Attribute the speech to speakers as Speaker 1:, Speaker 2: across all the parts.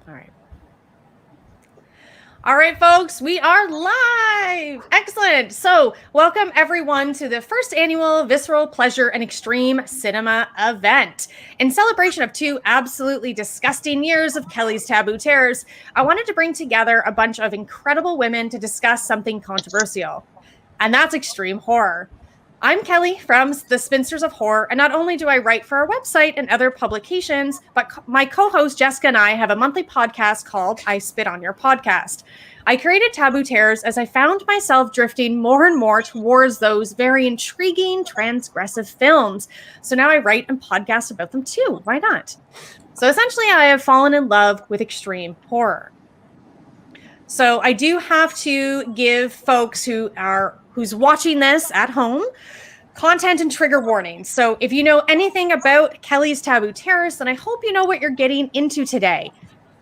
Speaker 1: All right. All right, folks, we are live. Excellent. So welcome everyone to the first annual Visceral Pleasure and Extreme Cinema event. In celebration of 2 absolutely disgusting years of Kelly's Taboo Terrors, I wanted to bring together a bunch of incredible women to discuss something controversial, and that's extreme horror. I'm Kelly from the Spinsters of Horror, and not only do I write for our website and other publications, but my co-host Jessica and I have a monthly podcast called I Spit on Your Podcast. I created Taboo Terrors as I found myself drifting more and more towards those very intriguing, transgressive films. So now I write and podcast about them too. Why not? So essentially, I have fallen in love with extreme horror. So I do have to give folks who's watching this at home content and trigger warnings. So if you know anything about Kelly's Taboo Terrors, then I hope you know what you're getting into today.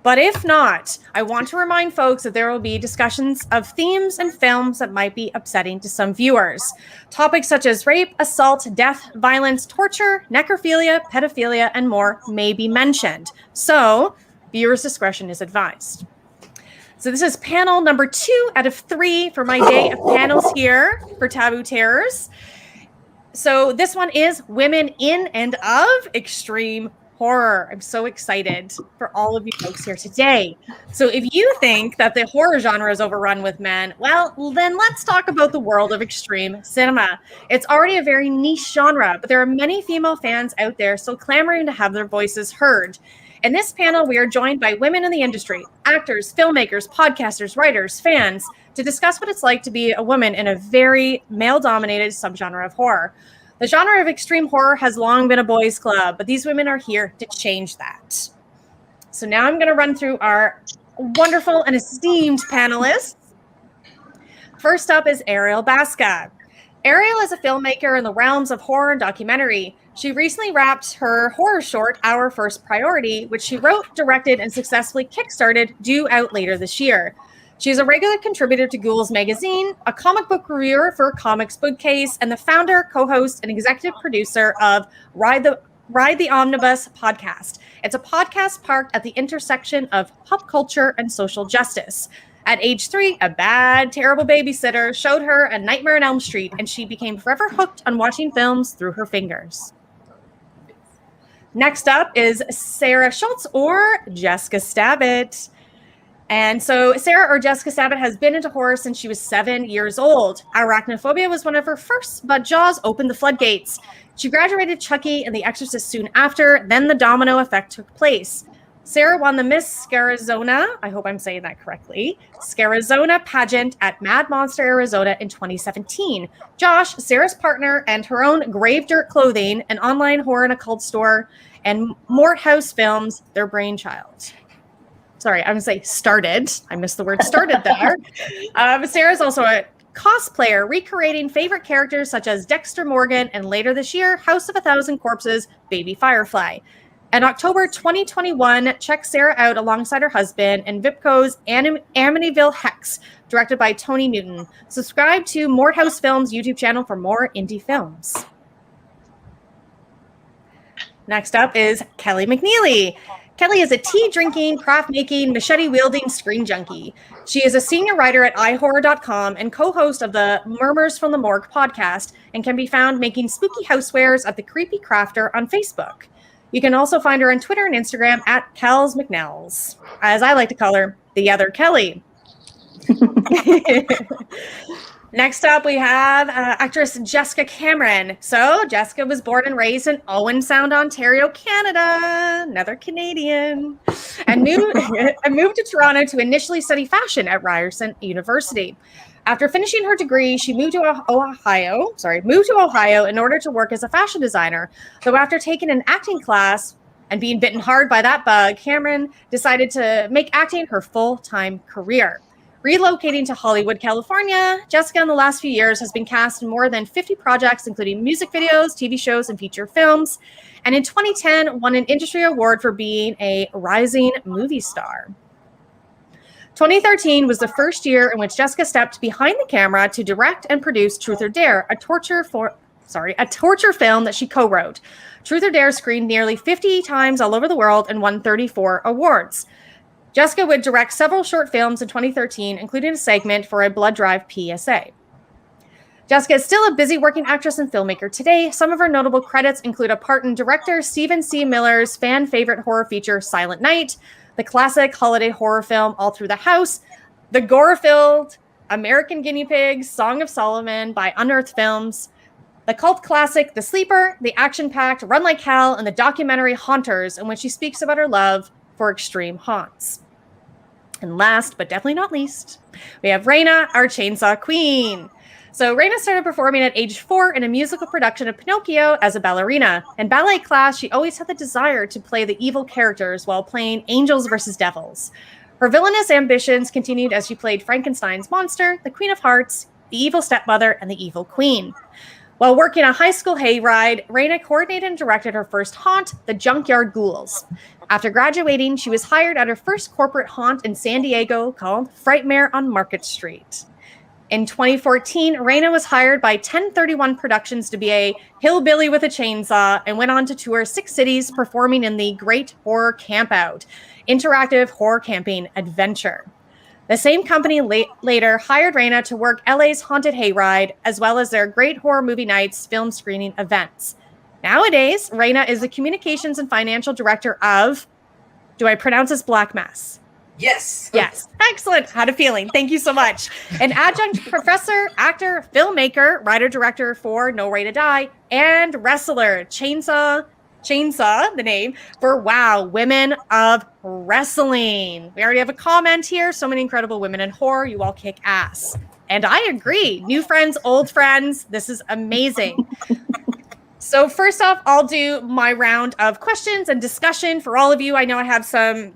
Speaker 1: But if not, I want to remind folks that there will be discussions of themes and films that might be upsetting to some viewers. Topics such as rape, assault, death, violence, torture, necrophilia, pedophilia, and more may be mentioned. So viewers' discretion is advised. So this is panel number 2 out of 3 for my day of panels here for Taboo Terrors. So this one is Women in and of Extreme Horror. I'm so excited for all of you folks here today. So if you think that the horror genre is overrun with men, well, then let's talk about the world of extreme cinema. It's already a very niche genre, but there are many female fans out there still clamoring to have their voices heard. In this panel, we are joined by women in the industry, actors, filmmakers, podcasters, writers, fans, to discuss what it's like to be a woman in a very male-dominated subgenre of horror. The genre of extreme horror has long been a boys' club, but these women are here to change that. So now I'm going to run through our wonderful and esteemed panelists. First up is Ariel Basca. Ariel is a filmmaker in the realms of horror and documentary. She recently wrapped her horror short, Our First Priority, which she wrote, directed, and successfully kickstarted, due out later this year. She is a regular contributor to Ghouls Magazine, a comic book reviewer for Comics Bookcase, and the founder, co-host, and executive producer of Ride the Omnibus podcast. It's a podcast parked at the intersection of pop culture and social justice. At age 3, a bad, terrible babysitter showed her A Nightmare on Elm Street, and she became forever hooked on watching films through her fingers. Next up is Sarah Schultz, or Jessica Stabbit. And so Sarah, or Jessica Stabbit, has been into horror since she was 7 years old. Arachnophobia was one of her first, but Jaws opened the floodgates. She graduated Chucky and The Exorcist soon after, then the domino effect took place. Sarah won the Miss Scarizona, I hope I'm saying that correctly, Scarizona pageant at Mad Monster, Arizona in 2017. Josh, Sarah's partner, and her own Grave Dirt Clothing, an online horror and occult store, and Mort House Films, their brainchild. Sorry, I'm going to say started. I missed the word started there. Sarah's also a cosplayer, recreating favorite characters such as Dexter Morgan, and later this year, House of a Thousand Corpses, Baby Firefly. In October 2021, check Sarah out alongside her husband in Vipco's Amityville Hex, directed by Tony Newton. Subscribe to Mort House Films YouTube channel for more indie films. Next up is Kelly McNeely. Kelly is a tea-drinking, craft-making, machete-wielding screen junkie. She is a senior writer at iHorror.com and co-host of the Murmurs from the Morgue podcast, and can be found making spooky housewares at The Creepy Crafter on Facebook. You can also find her on Twitter and Instagram at Kels McNells, as I like to call her, the other Kelly. Next up, we have actress Jessica Cameron. So Jessica was born and raised in Owen Sound, Ontario, Canada, another Canadian, and moved to Toronto to initially study fashion at Ryerson University. After finishing her degree, she moved to Ohio in order to work as a fashion designer. Though after taking an acting class and being bitten hard by that bug, Cameron decided to make acting her full-time career. Relocating to Hollywood, California, Jessica in the last few years has been cast in more than 50 projects, including music videos, TV shows, and feature films. And in 2010, won an industry award for being a rising movie star. 2013 was the first year in which Jessica stepped behind the camera to direct and produce Truth or Dare, a torture film that she co-wrote. Truth or Dare screened nearly 50 times all over the world and won 34 awards. Jessica would direct several short films in 2013, including a segment for a blood drive PSA. Jessica is still a busy working actress and filmmaker today. Some of her notable credits include a part in director Stephen C. Miller's fan favorite horror feature Silent Night, the classic holiday horror film All Through the House, the gore-filled American Guinea Pigs, Song of Solomon by Unearthed Films, the cult classic The Sleeper, the action-packed Run Like Hell, and the documentary Haunters, in which she speaks about her love for extreme haunts. And last, but definitely not least, we have Raina, our chainsaw queen. So Raina started performing at age 4 in a musical production of Pinocchio as a ballerina. In ballet class, she always had the desire to play the evil characters while playing angels versus devils. Her villainous ambitions continued as she played Frankenstein's monster, the Queen of Hearts, the evil stepmother, and the evil queen. While working a high school hayride, Raina coordinated and directed her first haunt, the Junkyard Ghouls. After graduating, she was hired at her first corporate haunt in San Diego called Frightmare on Market Street. In 2014, Raina was hired by 1031 Productions to be a hillbilly with a chainsaw and went on to tour 6 cities performing in the Great Horror Campout, interactive horror camping adventure. The same company later hired Raina to work LA's Haunted Hayride, as well as their Great Horror Movie Nights film screening events. Nowadays, Raina is the communications and financial director of, do I pronounce this, Black Mass?
Speaker 2: Yes.
Speaker 1: Yes. Excellent. Had a feeling. Thank you so much. An adjunct professor, actor, filmmaker, writer-director for No Way to Die, and wrestler. Chainsaw, the name, for WOW, Women of Wrestling. We already have a comment here. So many incredible women in horror. You all kick ass. And I agree. New friends, old friends. This is amazing. So first off, I'll do my round of questions and discussion for all of you. I know I have some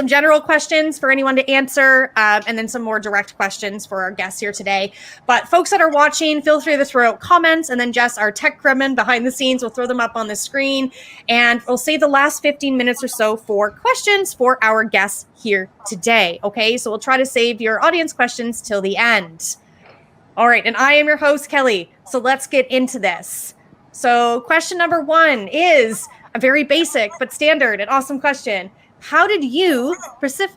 Speaker 1: general questions for anyone to answer, and then some more direct questions for our guests here today. But folks that are watching, feel free to throw out comments, and then Jess, our tech gremlin behind the scenes, will throw them up on the screen, and we'll save the last 15 minutes or so for questions for our guests here today. Okay, so we'll try to save your audience questions till the end. All right, and I am your host, Kelly, so let's get into this. So question number 1 is a very basic but standard and awesome question. How did you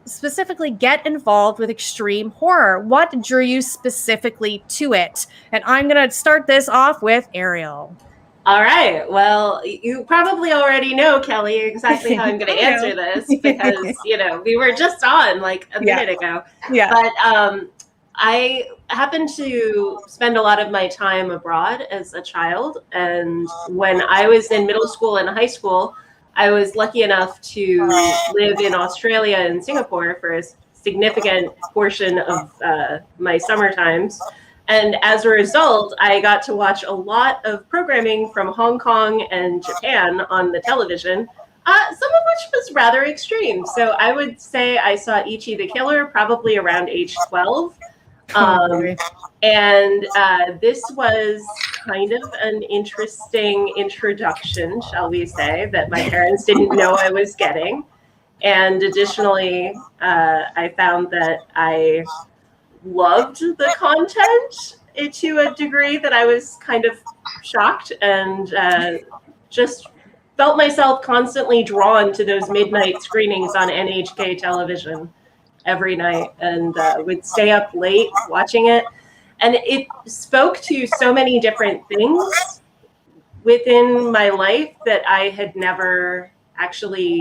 Speaker 1: specifically get involved with extreme horror? What drew you specifically to it? And I'm going to start this off with Ariel.
Speaker 3: All right. Well, you probably already know, Kelly, exactly how I'm going to answer this because, we were just on like a minute ago.
Speaker 1: Yeah.
Speaker 3: But I happened to spend a lot of my time abroad as a child. And when I was in middle school and high school, I was lucky enough to live in Australia and Singapore for a significant portion of my summer times. And as a result, I got to watch a lot of programming from Hong Kong and Japan on the television, some of which was rather extreme. So I would say I saw Ichi the Killer probably around age 12. And this was kind of an interesting introduction, shall we say, that my parents didn't know I was getting. And additionally, I found that I loved the content to a degree that I was kind of shocked and just felt myself constantly drawn to those midnight screenings on NHK television every night, and would stay up late watching it. And it spoke to so many different things within my life that I had never actually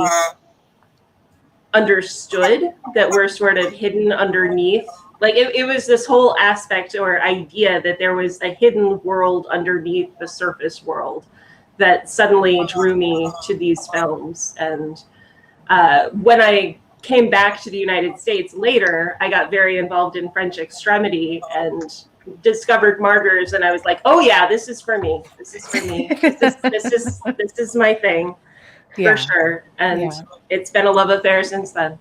Speaker 3: understood that were sort of hidden underneath. Like it was this whole aspect or idea that there was a hidden world underneath the surface world that suddenly drew me to these films. And when I came back to the United States later, I got very involved in French extremity and discovered Martyrs, and I was like, oh yeah, this is for me. This is for me. This is my thing for sure. And it's been a love affair since then.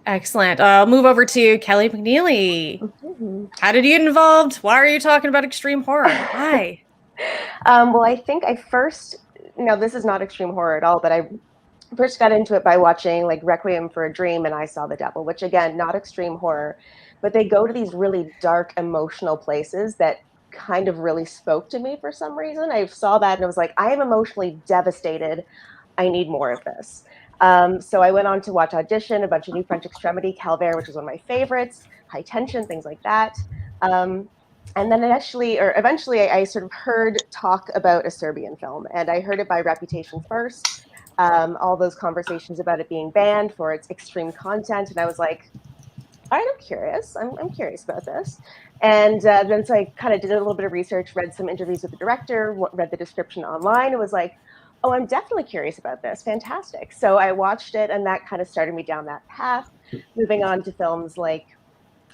Speaker 1: Excellent. I'll move over to Kelly McNeely. Mm-hmm. How did you get involved? Why are you talking about extreme horror? Why?
Speaker 4: Well, I think this is not extreme horror at all, but I first got into it by watching like Requiem for a Dream and I Saw the Devil, which again, not extreme horror, but they go to these really dark emotional places that kind of really spoke to me for some reason. I saw that and I was like, I am emotionally devastated. I need more of this. So I went on to watch Audition, a bunch of New French Extremity, Calvaire, which is one of my favorites, High Tension, things like that. And then eventually I sort of heard talk about a Serbian film, and I heard it by reputation first. All those conversations about it being banned for its extreme content, and I was like, all right, I'm curious. I'm curious about this. And then so I kind of did a little bit of research, read some interviews with the director, read the description online, and was like, oh, I'm definitely curious about this. Fantastic. So I watched it, and that kind of started me down that path, moving on to films like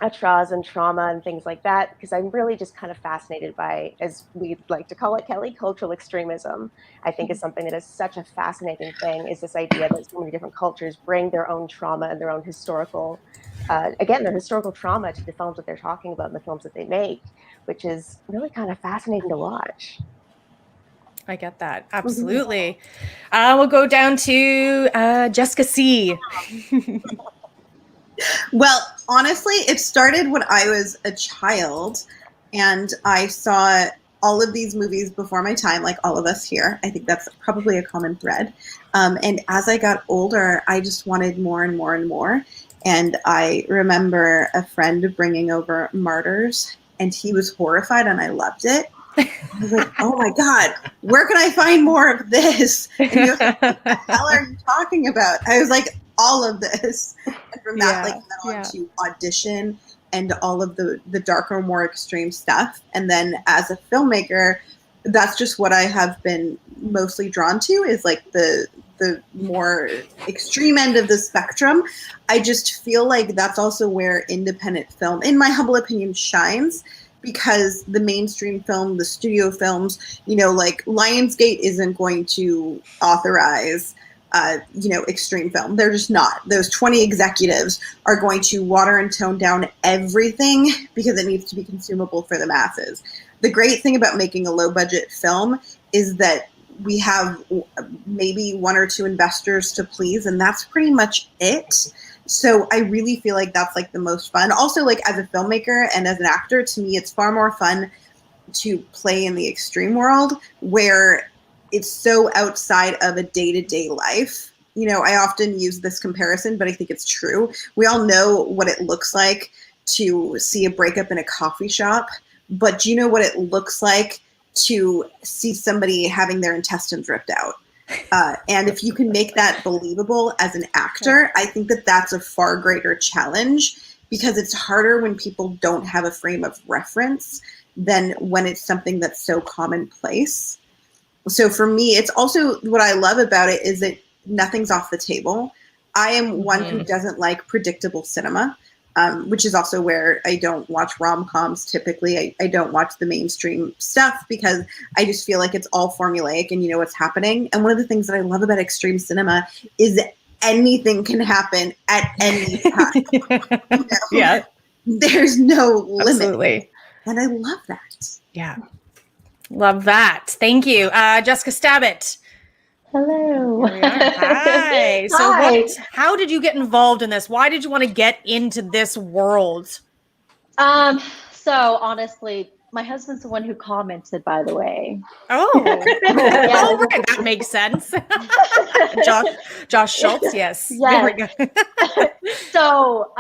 Speaker 4: Atraz and Trauma and things like that, because I'm really just kind of fascinated by, as we like to call it, Kelly, cultural extremism. I think is something that is such a fascinating thing, is this idea that so many different cultures bring their own trauma and their own historical, their historical trauma to the films that they're talking about and the films that they make, which is really kind of fascinating to watch.
Speaker 1: I get that. Absolutely. We'll go down to Jessica C.
Speaker 2: Well, honestly, it started when I was a child, and I saw all of these movies before my time, like all of us here. I think that's probably a common thread. And as I got older, I just wanted more and more and more. And I remember a friend bringing over Martyrs, and he was horrified, and I loved it. I was like, oh my God, where can I find more of this? And he was like, what the hell are you talking about? I was like, all of this. And from that, like, went on to Audition and all of the darker, more extreme stuff. And then as a filmmaker, that's just what I have been mostly drawn to, is like the more extreme end of the spectrum. I just feel like that's also where independent film, in my humble opinion, shines. Because the mainstream film, the studio films, like Lionsgate isn't going to authorize, extreme film. They're just not. Those 20 executives are going to water and tone down everything because it needs to be consumable for the masses. The great thing about making a low budget film is that we have maybe one or two investors to please, and that's pretty much it. So I really feel like that's like the most fun. Also, like as a filmmaker and as an actor, to me, it's far more fun to play in the extreme world where it's so outside of a day-to-day life. I often use this comparison, but I think it's true. We all know what it looks like to see a breakup in a coffee shop, but do you know what it looks like to see somebody having their intestines ripped out? And if you can make that believable as an actor, I think that that's a far greater challenge, because it's harder when people don't have a frame of reference than when it's something that's so commonplace. So for me, it's also, what I love about it is that nothing's off the table. I am one who doesn't like predictable cinema, which is also where I don't watch rom-coms typically. I don't watch the mainstream stuff because I just feel like it's all formulaic and you know what's happening. And one of the things that I love about extreme cinema is that anything can happen at any time.
Speaker 1: Yeah.
Speaker 2: There's no limit.
Speaker 1: Absolutely.
Speaker 2: And I love that.
Speaker 1: Yeah. Love that. Thank you. Jessica Stabbit.
Speaker 5: Hello.
Speaker 1: Here we are. Hi. So
Speaker 5: Hi.
Speaker 1: How did you get involved in this? Why did you want to get into this world?
Speaker 5: So honestly, my husband's the one who commented, by the way.
Speaker 1: Oh, oh, right. That makes sense. Josh Schultz. Yes. There we go.
Speaker 5: So,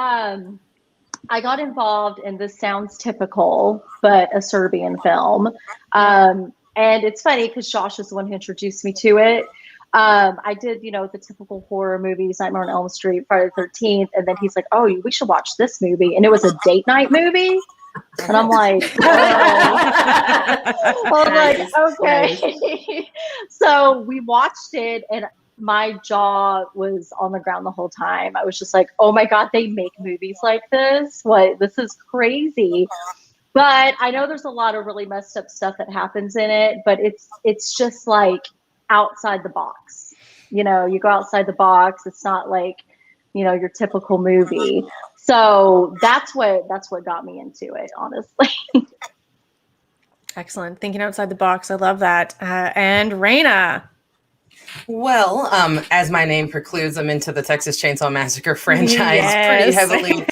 Speaker 5: I got involved in this, sounds typical, but a Serbian film. And it's funny because Josh is the one who introduced me to it. I did, the typical horror movies, Nightmare on Elm Street, Friday the 13th. And then he's like, oh, we should watch this movie. And it was a date night movie. And I'm like, okay. So we watched it, and my jaw was on the ground the whole time. I was just like, oh my God, they make movies like this? What? This is crazy. But I know there's a lot of really messed up stuff that happens in it, but it's just like outside the box. You go outside the box. It's not like, your typical movie. So that's what got me into it, honestly.
Speaker 1: Excellent. Thinking outside the box. I love that. And Raina.
Speaker 6: Well, as my name precludes, I'm into the Texas Chainsaw Massacre franchise pretty
Speaker 1: Yes.
Speaker 6: heavily.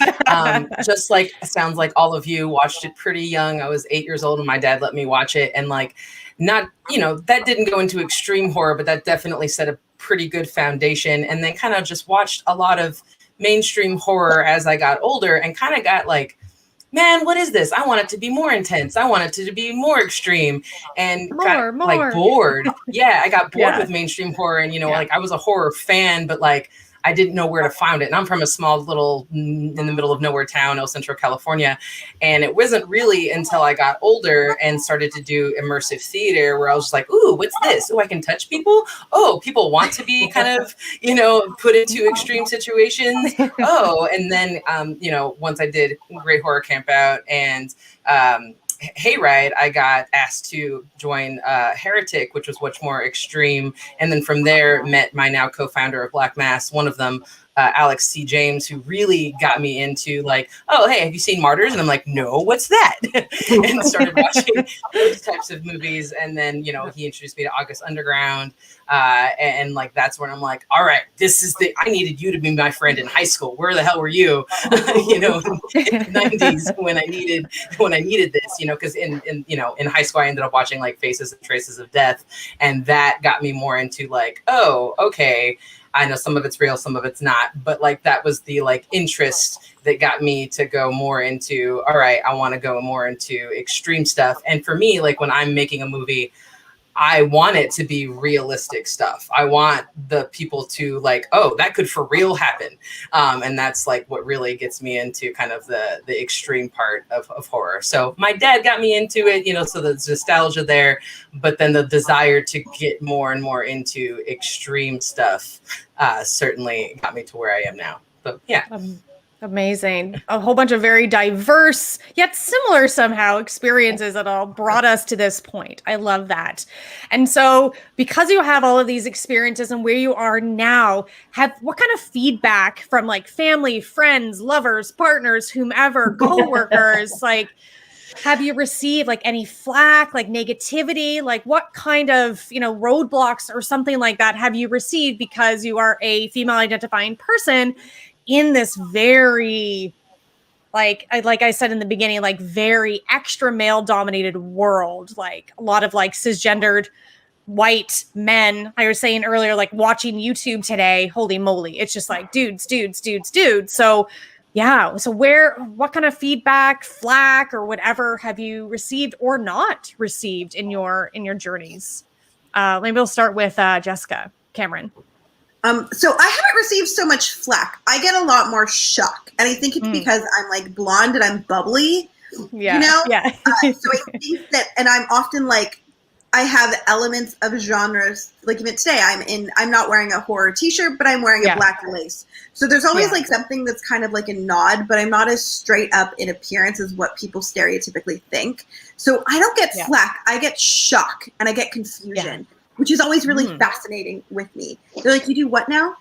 Speaker 6: Just like, sounds like all of you watched it pretty young. I was 8 years old and my dad let me watch it. And like, not, that didn't go into extreme horror, but that definitely set a pretty good foundation, and then kind of just watched a lot of mainstream horror as I got older and kind of got like, man, what is this? I want it to be more intense. I want it to be more extreme, and got like bored. Yeah, I got bored with mainstream horror, and like I was a horror fan, but like I didn't know where to find it. And I'm from a small little in the middle of nowhere town, El Centro, California. And it wasn't really until I got older and started to do immersive theater where I was just like, ooh, what's this? Oh, I can touch people. Oh, people want to be kind of, put into extreme situations. Oh, and then, once I did Great Horror Camp Out and Hayride, I got asked to join Heretic, which was much more extreme. And then from there, met my now co-founder of Black Mass, one of them, Alex C. James, who really got me into like, oh, hey, have you seen Martyrs? And I'm like, no, what's that? And started watching those types of movies. And then, he introduced me to August Underground. And like, that's when I'm like, all right, I needed you to be my friend in high school. Where the hell were you, in the 90s when I needed this, because in high school, I ended up watching like Faces and Traces of Death. And that got me more into like, oh, okay, I know some of it's real, some of it's not, but like that was the like interest that got me to go more into, all right, I want to go more into extreme stuff. And for me, like when I'm making a movie, I want it to be realistic stuff. I want the people to like, oh, that could for real happen. And that's like what really gets me into kind of the extreme part of horror. So my dad got me into it, so there's nostalgia there, but then the desire to get more and more into extreme stuff certainly got me to where I am now. But yeah.
Speaker 1: Amazing. A whole bunch of very diverse, yet similar somehow experiences that all brought us to this point. I love that. And so because you have all of these experiences and where you are now, what kind of feedback from like family, friends, lovers, partners, whomever, coworkers, like, have you received like any flack, like negativity? Like what kind of, roadblocks or something like that have you received because you are a female identifying person in this very, like I said in the beginning, like very extra male dominated world, like a lot of like cisgendered white men. I was saying earlier, like watching YouTube today, holy moly, it's just like dudes. So yeah. So what kind of feedback, flack, or whatever have you received or not received in your journeys? Maybe we'll start with Jessica. Cameron.
Speaker 2: So I haven't received so much flack. I get a lot more shock. And I think it's because I'm like blonde and I'm bubbly,
Speaker 1: Yeah.
Speaker 2: So I think that, and I'm often like, I have elements of genres. Like even today I'm not wearing a horror t-shirt, but I'm wearing a black lace. So there's always like something that's kind of like a nod, but I'm not as straight up in appearance as what people stereotypically think. So I don't get flack. I get shock and I get confusion. Which is always really fascinating with me. They're like, you do what now?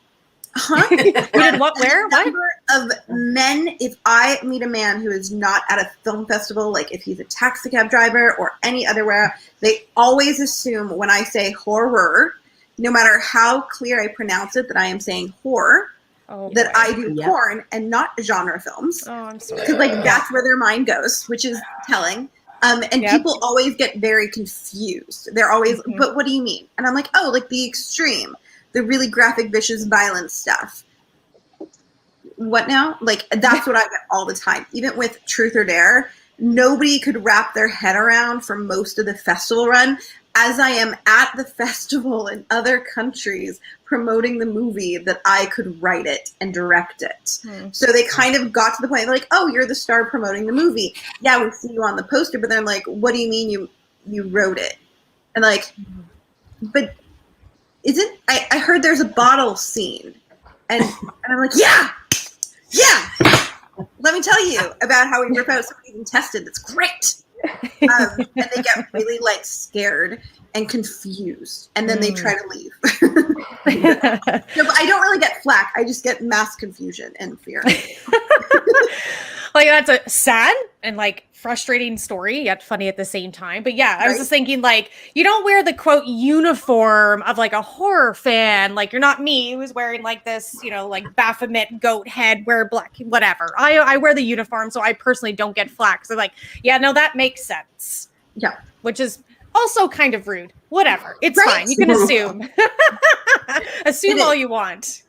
Speaker 2: Huh?
Speaker 1: You did what, where? What?
Speaker 2: Number of men, if I meet a man who is not at a film festival, like if he's a taxi cab driver or any other where, they always assume when I say horror, no matter how clear I pronounce it, that I am saying horror, that I do porn and not genre films.
Speaker 1: Oh, I'm sorry.
Speaker 2: Because like that's where their mind goes, which is telling. And people always get very confused. They're always, but what do you mean? And I'm like, oh, like the extreme, the really graphic, vicious, violent stuff. What now? Like, that's what I get all the time. Even with Truth or Dare, nobody could wrap their head around for most of the festival run, as I am at the festival in other countries promoting the movie, that I could write it and direct it. So they kind of got to the point, like, oh, you're the star promoting the movie. Yeah, we see you on the poster, but then like, what do you mean you wrote it? And like, but isn't, I heard there's a bottle scene. And I'm like, yeah. Let me tell you about how we rip out somebody's intestine. That's great. And they get really like scared and confused, and then they try to leave. No, but I don't really get flack. I just get mass confusion and fear.
Speaker 1: Like that's a sad and like frustrating story, yet funny at the same time. But yeah, I was just thinking, like, you don't wear the quote uniform of like a horror fan. Like you're not me who's wearing like this, like Baphomet goat head, wear black, whatever. I wear the uniform, so I personally don't get flack. So like, yeah, no, that makes sense.
Speaker 2: Yeah.
Speaker 1: Which is also kind of rude. Whatever. It's fine. You can assume. Assume all you want.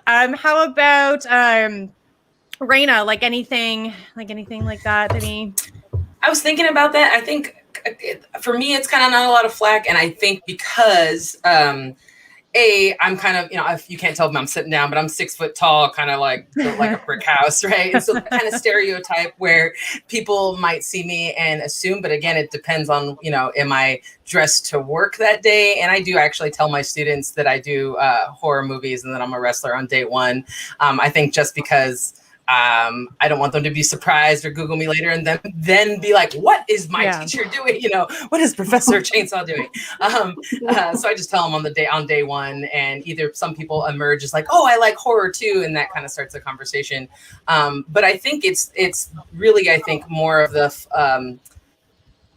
Speaker 1: How about Raina? Like anything like that?
Speaker 6: I was thinking about that. I think for me, it's kind of not a lot of flack, and I think because I'm kind of, if you can't tell me I'm sitting down, but I'm 6 foot tall, kind of like built like a brick house, right? And so that kind of stereotype where people might see me and assume, but again, it depends on, am I dressed to work that day? And I do actually tell my students that I do horror movies and that I'm a wrestler on day one. I think just because I don't want them to be surprised or Google me later and then be like, what is my teacher doing? What is Professor Chainsaw doing? So I just tell them on day one, and either some people emerge as like, oh, I like horror too. And that kind of starts a conversation. But I think it's really, I think more of the,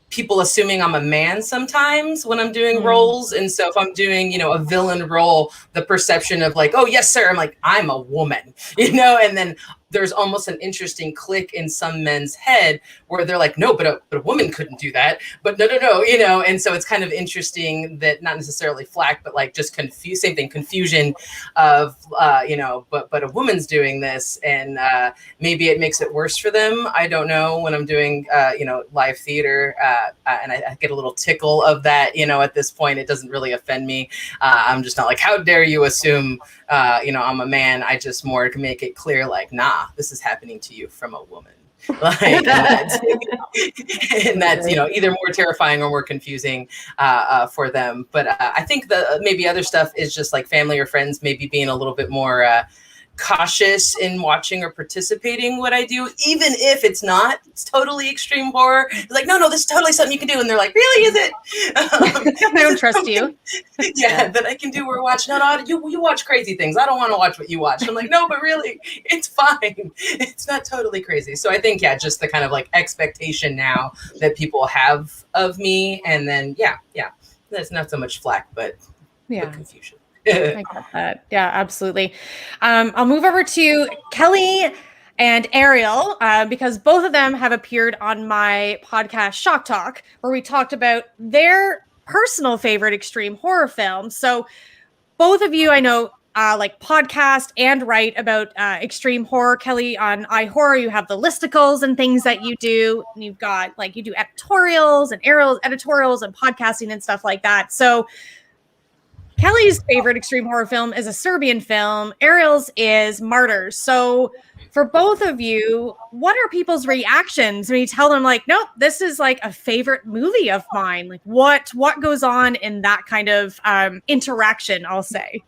Speaker 6: people assuming I'm a man sometimes when I'm doing roles. And so if I'm doing, a villain role, the perception of like, oh, yes, sir. I'm like, I'm a woman, and then there's almost an interesting click in some men's head where they're like, no, but a woman couldn't do that. But no, and so it's kind of interesting that not necessarily flack, but like just same thing, confusion of, but a woman's doing this, and maybe it makes it worse for them. I don't know, when I'm doing, live theater, and I get a little tickle of that, at this point, it doesn't really offend me. I'm just not like, how dare you assume, I'm a man. I just more can make it clear, like, nah, this is happening to you from a woman. Like, and that's either more terrifying or more confusing for them. But I think the maybe other stuff is just like family or friends maybe being a little bit more cautious in watching or participating what I do, even if it's totally extreme horror. It's like, no, this is totally something you can do. And they're like, really, is it?
Speaker 1: I don't trust you.
Speaker 6: Yeah, that I can do or watch. No, you watch crazy things. I don't want to watch what you watch. I'm like, no, but really, it's fine. It's not totally crazy. So I think, just the kind of like expectation now that people have of me. And then, that's not so much flack, but confusion.
Speaker 1: I get that. Yeah, absolutely. I'll move over to Kelly and Ariel because both of them have appeared on my podcast, Shock Talk, where we talked about their personal favorite extreme horror films. So both of you, I know, like podcast and write about extreme horror. Kelly, on iHorror, you have the listicles and things that you do. And you've got you do editorials, and Ariel's editorials and podcasting and stuff like that. So Kelly's favorite extreme horror film is a Serbian film. Ariel's is Martyrs. So for both of you, what are people's reactions when you tell them like, nope, this is like a favorite movie of mine? Like what goes on in that kind of interaction, I'll say?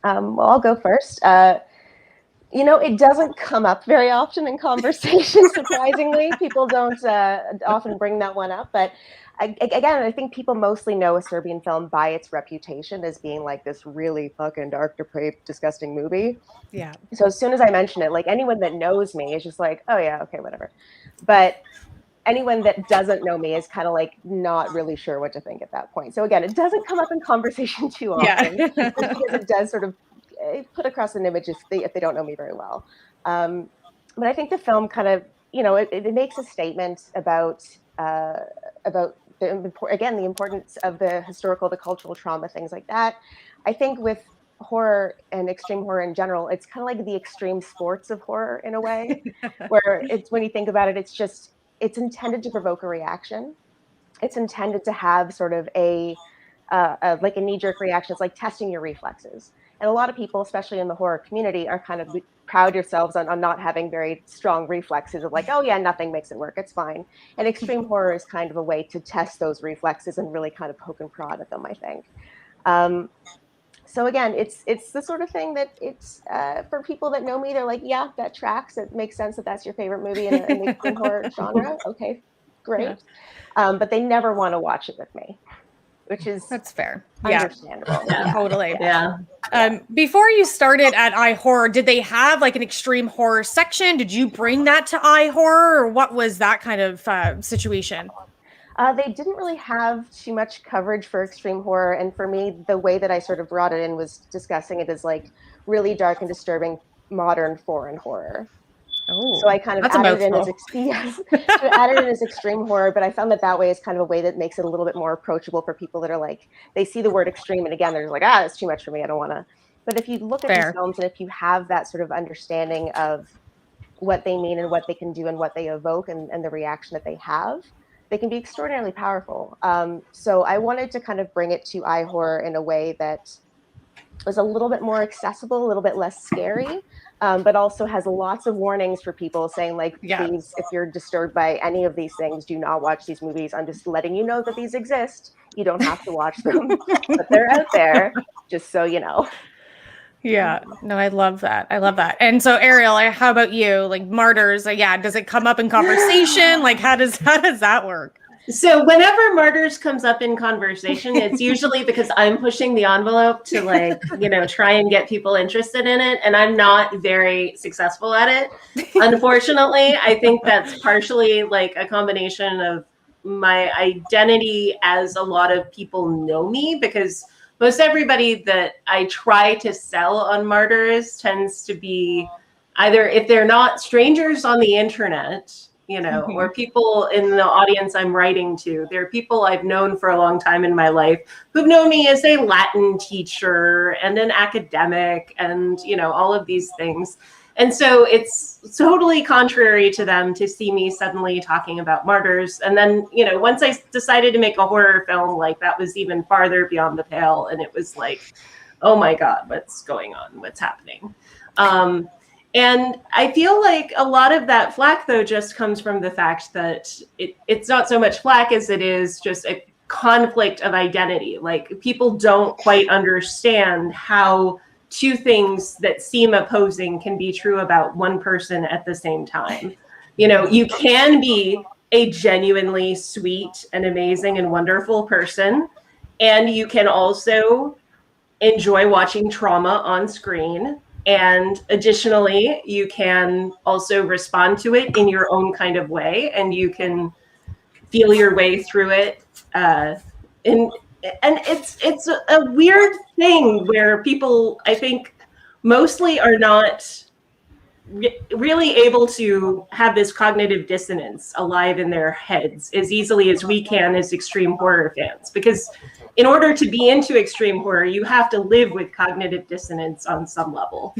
Speaker 4: Well, I'll go first. It doesn't come up very often in conversation, surprisingly. People don't often bring that one up, but I think people mostly know a Serbian film by its reputation as being like this really fucking dark, depraved, disgusting movie.
Speaker 1: Yeah.
Speaker 4: So as soon as I mention it, like anyone that knows me is just like, oh yeah, okay, whatever. But anyone that doesn't know me is kind of like not really sure what to think at that point. So again, it doesn't come up in conversation too often because it does sort of put across an image if they don't know me very well. But I think the film kind of, it makes a statement about the importance of the historical, the cultural trauma, things like that. I think with horror and extreme horror in general, it's kind of like the extreme sports of horror in a way, where it's, when you think about it, it's intended to provoke a reaction. It's intended to have sort of a knee-jerk reaction. It's like testing your reflexes. And a lot of people, especially in the horror community, are kind of proud yourselves on not having very strong reflexes of like, oh yeah, nothing makes it work, it's fine. And extreme horror is kind of a way to test those reflexes and really kind of poke and prod at them, I think. So again, it's the sort of thing that it's for people that know me, they're like, yeah, that tracks. It makes sense that that's your favorite movie in the extreme horror genre. Okay, great. Yeah. But they never want to watch it with me, which is
Speaker 1: that's fair.
Speaker 4: Understandable.
Speaker 1: Yeah. Totally.
Speaker 3: Yeah.
Speaker 1: Before you started at iHorror, did they have like an extreme horror section? Did you bring that to iHorror, or what was that kind of situation?
Speaker 4: They didn't really have too much coverage for extreme horror. And for me, the way that I sort of brought it in was discussing it as like really dark and disturbing modern foreign horror.
Speaker 1: Oh,
Speaker 4: So I kind of
Speaker 1: that's a
Speaker 4: added it in as
Speaker 1: mouthful.
Speaker 4: yes, so I added it as extreme horror, but I found that way is kind of a way that makes it a little bit more approachable for people that are like, they see the word extreme and again, they're like, that's too much for me. I don't want to. But if you look at these
Speaker 1: Fair.
Speaker 4: films and if you have that sort of understanding of what they mean and what they can do and what they evoke and the reaction that they have, they can be extraordinarily powerful. So I wanted to kind of bring it to iHorror in a way that was a little bit more accessible, a little bit less scary, but also has lots of warnings for people saying, like,
Speaker 1: Yeah.
Speaker 4: please, if you're disturbed by any of these things, do not watch these movies. I'm just letting you know that these exist. You don't have to watch them, but they're out there, just so you know.
Speaker 1: Yeah, no, I love that. I love that. And so, Ariel, how about you? Like martyrs, yeah, does it come up in conversation? Like, how does that work?
Speaker 3: So whenever martyrs comes up in conversation, it's usually because I'm pushing the envelope to like, try and get people interested in it. And I'm not very successful at it. Unfortunately, I think that's partially like a combination of my identity as a lot of people know me, because most everybody that I try to sell on martyrs tends to be either, if they're not strangers on the internet, or people in the audience I'm writing to. They're people I've known for a long time in my life who've known me as a Latin teacher and an academic and, all of these things. And so it's totally contrary to them to see me suddenly talking about martyrs. And then, once I decided to make a horror film, like that was even farther beyond the pale. And it was like, oh my God, what's going on? What's happening? And I feel like a lot of that flack, though, just comes from the fact that it's not so much flack as it is just a conflict of identity. Like people don't quite understand how two things that seem opposing can be true about one person at the same time. You can be a genuinely sweet and amazing and wonderful person, and you can also enjoy watching trauma on screen. And additionally, you can also respond to it in your own kind of way, and you can feel your way through it. And it's a weird thing where people, I think, mostly are not really able to have this cognitive dissonance alive in their heads as easily as we can as extreme horror fans. Because in order to be into extreme horror, you have to live with cognitive dissonance on some level.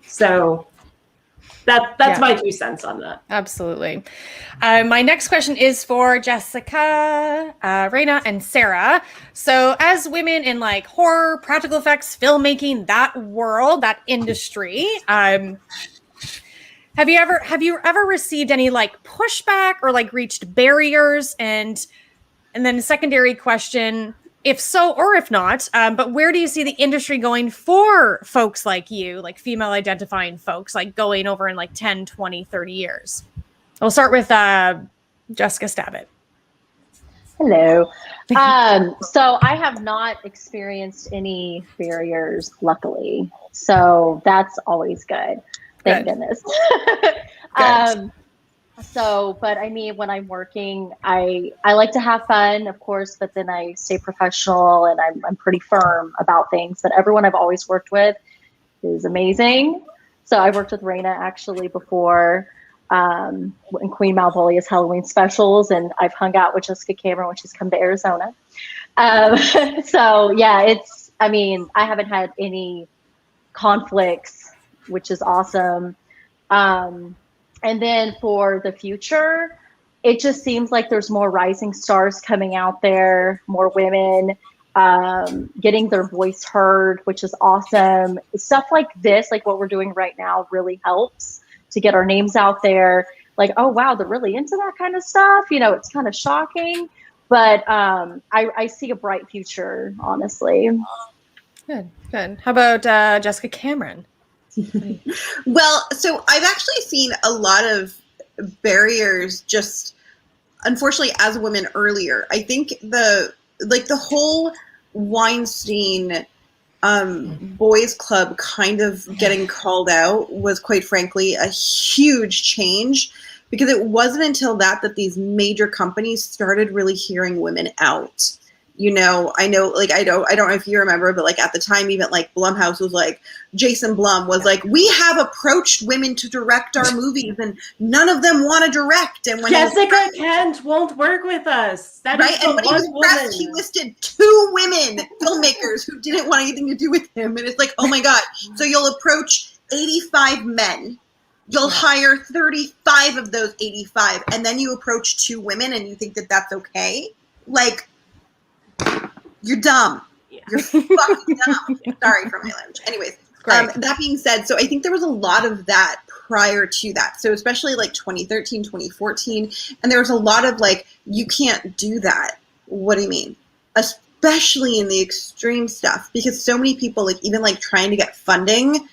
Speaker 3: So that's my 2 cents on that.
Speaker 1: Absolutely. My next question is for Jessica, Raina, and Sarah. So as women in like horror, practical effects, filmmaking, that world, that industry, have you ever received any like pushback or like reached barriers? And then a secondary question, if so or if not, but where do you see the industry going for folks like you, like female identifying folks, like going over in like 10, 20, 30 years? We'll start with Jessica Stabbit.
Speaker 5: Hello. So I have not experienced any barriers, luckily. So that's always good. Thank goodness. But I mean, when I'm working, I like to have fun, of course, but then I stay professional and I'm pretty firm about things. But everyone I've always worked with is amazing. So I worked with Raina actually before in Queen Malvolia's Halloween specials, and I've hung out with Jessica Cameron when she's come to Arizona. So yeah, I haven't had any conflicts, which is awesome. And then for the future, it just seems like there's more rising stars coming out there, more women getting their voice heard, which is awesome. Stuff like this, like what we're doing right now, really helps to get our names out there. Like, oh, wow, they're really into that kind of stuff. It's kind of shocking. But I see a bright future, honestly.
Speaker 1: Good. How about Jessica Cameron?
Speaker 2: Well, so I've actually seen a lot of barriers just unfortunately as a woman earlier. I think the whole Weinstein boys club kind of getting called out was quite frankly a huge change, because it wasn't until that these major companies started really hearing women out. I know, like, I don't know if you remember, but like at the time, even like Blumhouse was like, Jason Blum was like, we have approached women to direct our movies and none of them want to direct. And when
Speaker 3: Jessica Kent won't work with us. That is
Speaker 2: right,
Speaker 3: the
Speaker 2: and when he
Speaker 3: one
Speaker 2: was pressed,
Speaker 3: woman.
Speaker 2: he listed 2 women filmmakers who didn't want anything to do with him. And it's like, oh my God. So you'll approach 85 men. You'll hire 35 of those 85, and then you approach 2 women and you think that that's okay? Like, you're dumb.
Speaker 3: Yeah.
Speaker 2: You're fucking dumb. Sorry for my language. Anyways, that being said, so I think there was a lot of that prior to that. So especially like 2013, 2014, and there was a lot of like, you can't do that. What do you mean? Especially in the extreme stuff, because so many people, like even like trying to get funding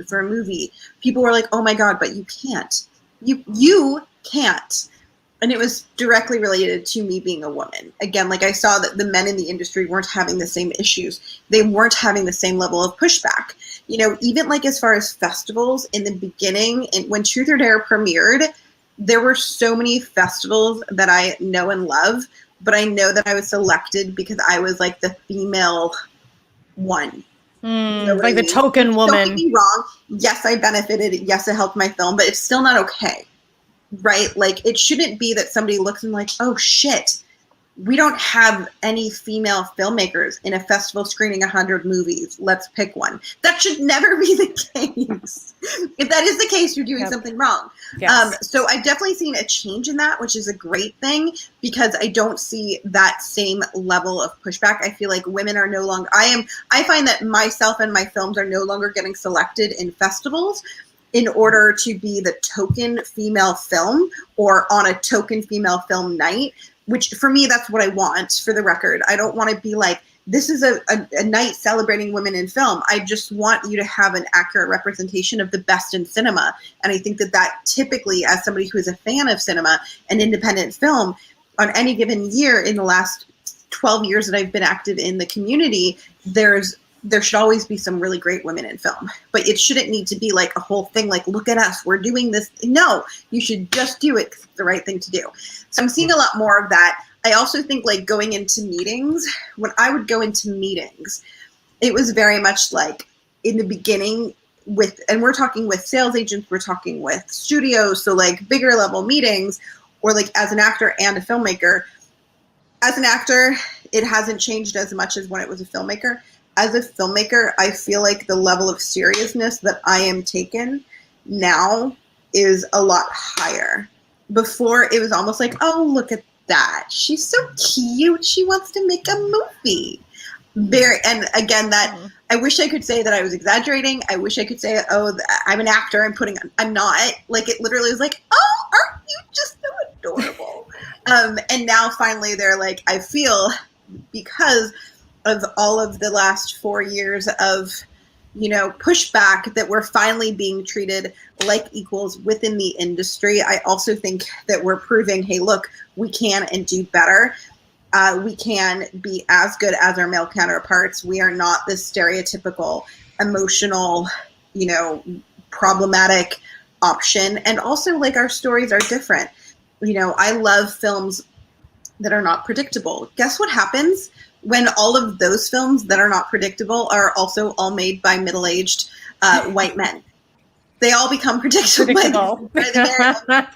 Speaker 2: for a movie, people were like, oh my God, but you can't. You can't. And it was directly related to me being a woman. Again, like I saw that the men in the industry weren't having the same issues. They weren't having the same level of pushback. Even like as far as festivals in the beginning, and when Truth or Dare premiered, there were so many festivals that I know and love, but I know that I was selected because I was like the female one.
Speaker 1: Like the token woman.
Speaker 2: Don't get me wrong. Yes, I benefited. Yes, it helped my film, but it's still not okay. Right? Like, it shouldn't be that somebody looks and like, oh shit, we don't have any female filmmakers in a festival screening 100 movies. Let's pick one. That should never be the case. If that is the case, you're doing something wrong.
Speaker 1: Yes.
Speaker 2: So I've definitely seen a change in that, which is a great thing, because I don't see that same level of pushback. I feel like women are no longer, I find that myself and my films are no longer getting selected in festivals in order to be the token female film or on a token female film night, which for me, that's what I want, for the record. I don't want to be like, this is a night celebrating women in film. I just want you to have an accurate representation of the best in cinema. And I think that typically, as somebody who is a fan of cinema and independent film, on any given year in the last 12 years that I've been active in the community, there should always be some really great women in film, but it shouldn't need to be like a whole thing. Like, look at us, we're doing this. No, you should just do it. 'Cause it's the right thing to do. So I'm seeing a lot more of that. I also think like going into meetings, when I would go into meetings, it was very much like in the beginning and we're talking with sales agents, we're talking with studios. So like bigger level meetings, or like as an actor and a filmmaker. As an actor, it hasn't changed as much as when it was a filmmaker. As a filmmaker, I feel like the level of seriousness that I am taken now is a lot higher. Before, it was almost like, oh, look at that. She's so cute. She wants to make a movie. And again, I wish I could say that I was exaggerating. I wish I could say, oh, I'm an actor. I'm not. Like, it literally was like, oh, aren't you just so adorable? And now finally they're like, I feel, because of all of the last 4 years of, pushback, that we're finally being treated like equals within the industry. I also think that we're proving, hey, look, we can and do better. We can be as good as our male counterparts. We are not this stereotypical, emotional, problematic option. And also, like, our stories are different. I love films that are not predictable. Guess what happens when all of those films that are not predictable are also all made by middle-aged white men? They all become predictable.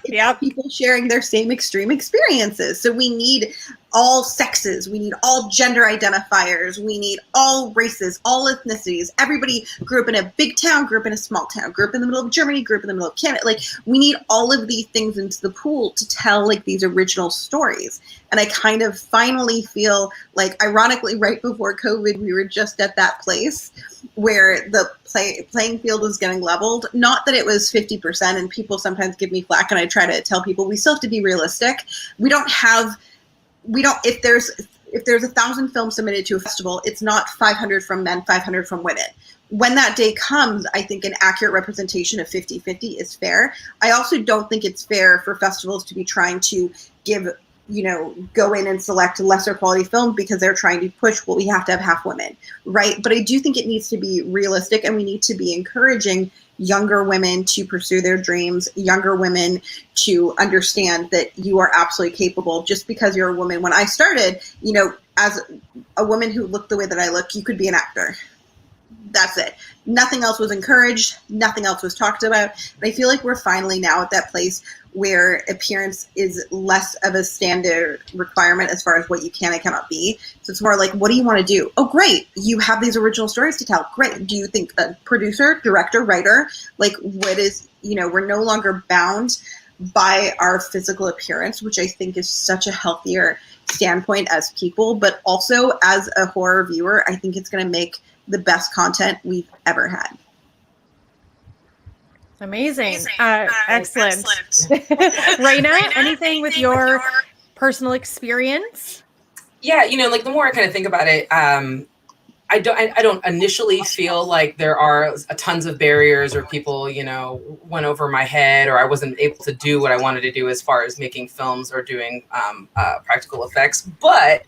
Speaker 2: Yep. People sharing their same extreme experiences. So we need all sexes. We need all gender identifiers. We need all races, all ethnicities. Everybody grew up in a big town, grew up in a small town, grew up in the middle of Germany, grew up in the middle of Canada. Like, we need all of these things into the pool to tell like these original stories. And I kind of finally feel like, ironically, right before COVID, we were just at that place where the playing field was getting leveled. Not that it was 50%, and people sometimes give me flack, and I try to tell people we still have to be realistic. If there's 1,000 films submitted to a festival, it's not 500 from men, 500 from women. When that day comes, I think an accurate representation of 50-50 is fair. I also don't think it's fair for festivals to be trying to go in and select lesser quality film because they're trying to push, well, we have to have half women, right? But I do think it needs to be realistic, and we need to be encouraging, younger women to pursue their dreams, younger women to understand that you are absolutely capable just because you're a woman. When I started, you know, as a woman who looked the way that I look, you could be an actor. That's it. Nothing else was encouraged. Nothing else was talked about. And I feel like we're finally now at that place where appearance is less of a standard requirement as far as what you can and cannot be. So it's more like, what do you want to do? Oh, great. You have these original stories to tell. Great. Do you think a producer, director, writer, like what is, you know, we're no longer bound by our physical appearance, which I think is such a healthier standpoint as people, but also as a horror viewer, I think it's going to make the best content we've ever had.
Speaker 1: Amazing. Excellent. Raina, anything with your personal experience?
Speaker 6: Yeah, you know, like the more I kind of think about it, I don't initially feel like there are tons of barriers or people, you know, went over my head or I wasn't able to do what I wanted to do as far as making films or doing practical effects. But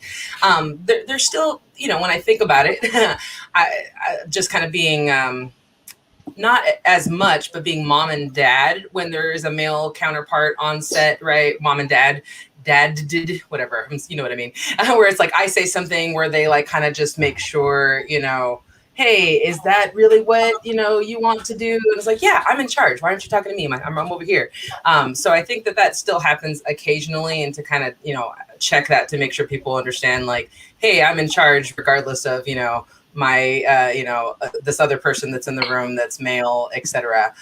Speaker 6: there's still, you know, when I think about it, I just kind of being not as much, but being mom and dad when there is a male counterpart on set, right? Mom and dad did whatever, you know what I mean? Where it's like I say something where they like kind of just make sure, you know, hey, is that really what, you know, you want to do? And it's like, yeah, I'm in charge. Why aren't you talking to me? I'm over here. So I think that still happens occasionally, and to kind of, you know, check that to make sure people understand like, hey, I'm in charge regardless of, you know, my, you know, this other person that's in the room that's male, etc.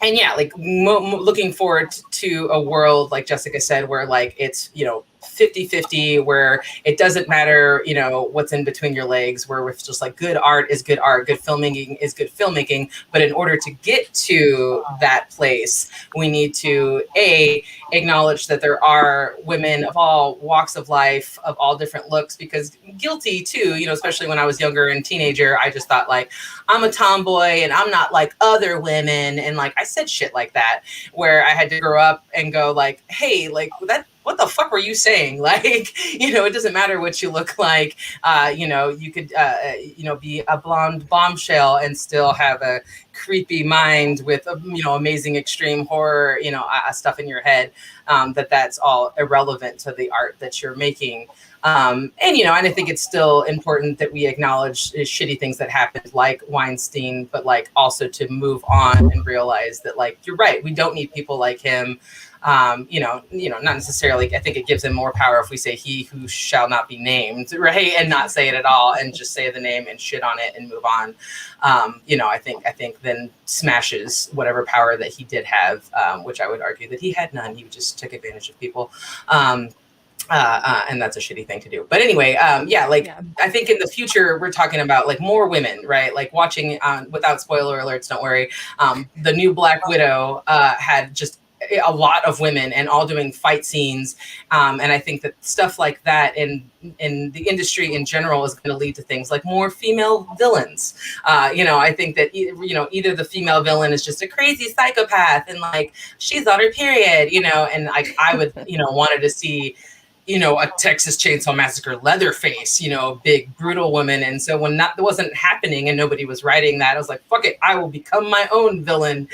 Speaker 6: And yeah, like looking forward to a world, like Jessica said, where like it's, you know, 50-50, where it doesn't matter, you know, what's in between your legs, where it's just like good art is good art, good filmmaking is good filmmaking. But in order to get to that place, we need to acknowledge that there are women of all walks of life, of all different looks, because guilty too, you know, especially when I was younger and teenager, I just thought like, I'm a tomboy and I'm not like other women. And like, I said shit like that, where I had to grow up and go like, hey, like that, what the fuck were you saying? Like, you know, it doesn't matter what you look like. You know, you could, you know, be a blonde bombshell and still have a creepy mind with, you know, amazing extreme horror, you know, stuff in your head. That's all irrelevant to the art that you're making. And, you know, and I think it's still important that we acknowledge shitty things that happened, like Weinstein, but like also to move on and realize that, like, you're right, we don't need people like him. You know, not necessarily. I think it gives him more power if we say he who shall not be named, right, and not say it at all, and just say the name and shit on it and move on. You know, I think then smashes whatever power that he did have, which I would argue that he had none. He just took advantage of people. And that's a shitty thing to do. But anyway, yeah, like I think in the future we're talking about like more women, right? Like watching, without spoiler alerts, don't worry. The new Black Widow had just a lot of women and all doing fight scenes, and I think that stuff like that in the industry in general is going to lead to things like more female villains. You know, I think that, you know, either the female villain is just a crazy psychopath and like she's on her period, you know, and I would, you know, wanted to see, you know, a Texas Chainsaw Massacre Leatherface, you know, big brutal woman. And so when that wasn't happening and nobody was writing that, I was like, fuck it, I will become my own villain.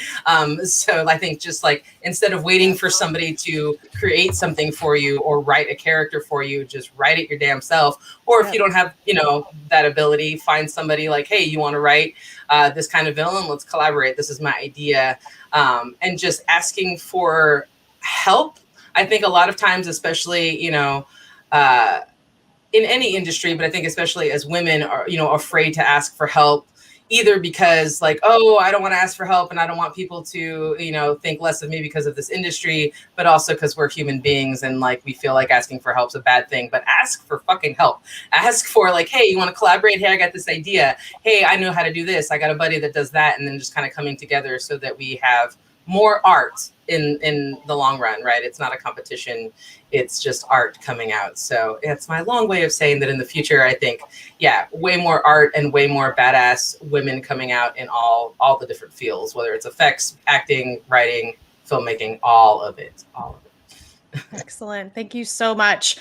Speaker 6: So I think just like, instead of waiting for somebody to create something for you or write a character for you, just write it your damn self. Or if you don't have, you know, that ability, find somebody like, hey, you want to write this kind of villain? Let's collaborate. This is my idea. And just asking for help. I think a lot of times, especially, you know, in any industry, but I think especially as women are, you know, afraid to ask for help, either because like, oh, I don't want to ask for help and I don't want people to, you know, think less of me because of this industry, but also because we're human beings and like we feel like asking for help's a bad thing. But ask for fucking help. Ask for like, hey, you want to collaborate? Hey, I got this idea. Hey, I know how to do this. I got a buddy that does that. And then just kind of coming together so that we have more art in the long run, right? It's not a competition. It's just art coming out. So it's my long way of saying that in the future, I think, yeah, way more art and way more badass women coming out in all the different fields, whether it's effects, acting, writing, filmmaking, all of it.
Speaker 1: Excellent. Thank you so much.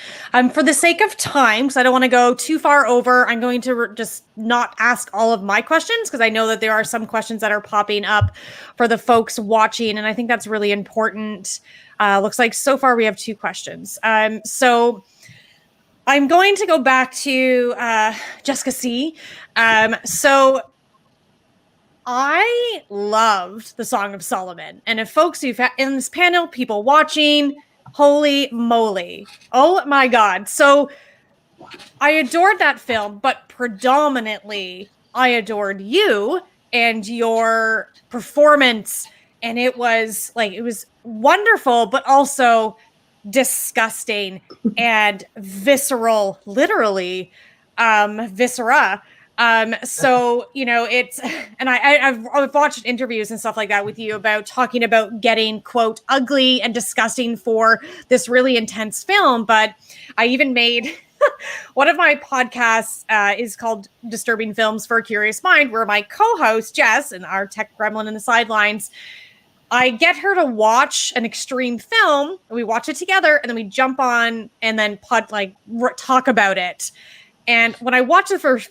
Speaker 1: For the sake of time, because I don't want to go too far over, I'm going to just not ask all of my questions because I know that there are some questions that are popping up for the folks watching, and I think that's really important. Looks like so far we have 2 questions. So I'm going to go back to Jessica C. So I loved the Song of Solomon, and if folks who've in this panel, people watching, holy moly. Oh my God. So I adored that film, but predominantly I adored you and your performance. And it was wonderful, but also disgusting and visceral, literally, viscera. So, it's, and I've watched interviews and stuff like that with you about talking about getting, quote, ugly and disgusting for this really intense film. But I even made one of my podcasts is called Disturbing Films for a Curious Mind, where my co-host, Jess, and our tech gremlin in the sidelines, I get her to watch an extreme film. We watch it together, and then we jump on and then talk about it. And when I watched the first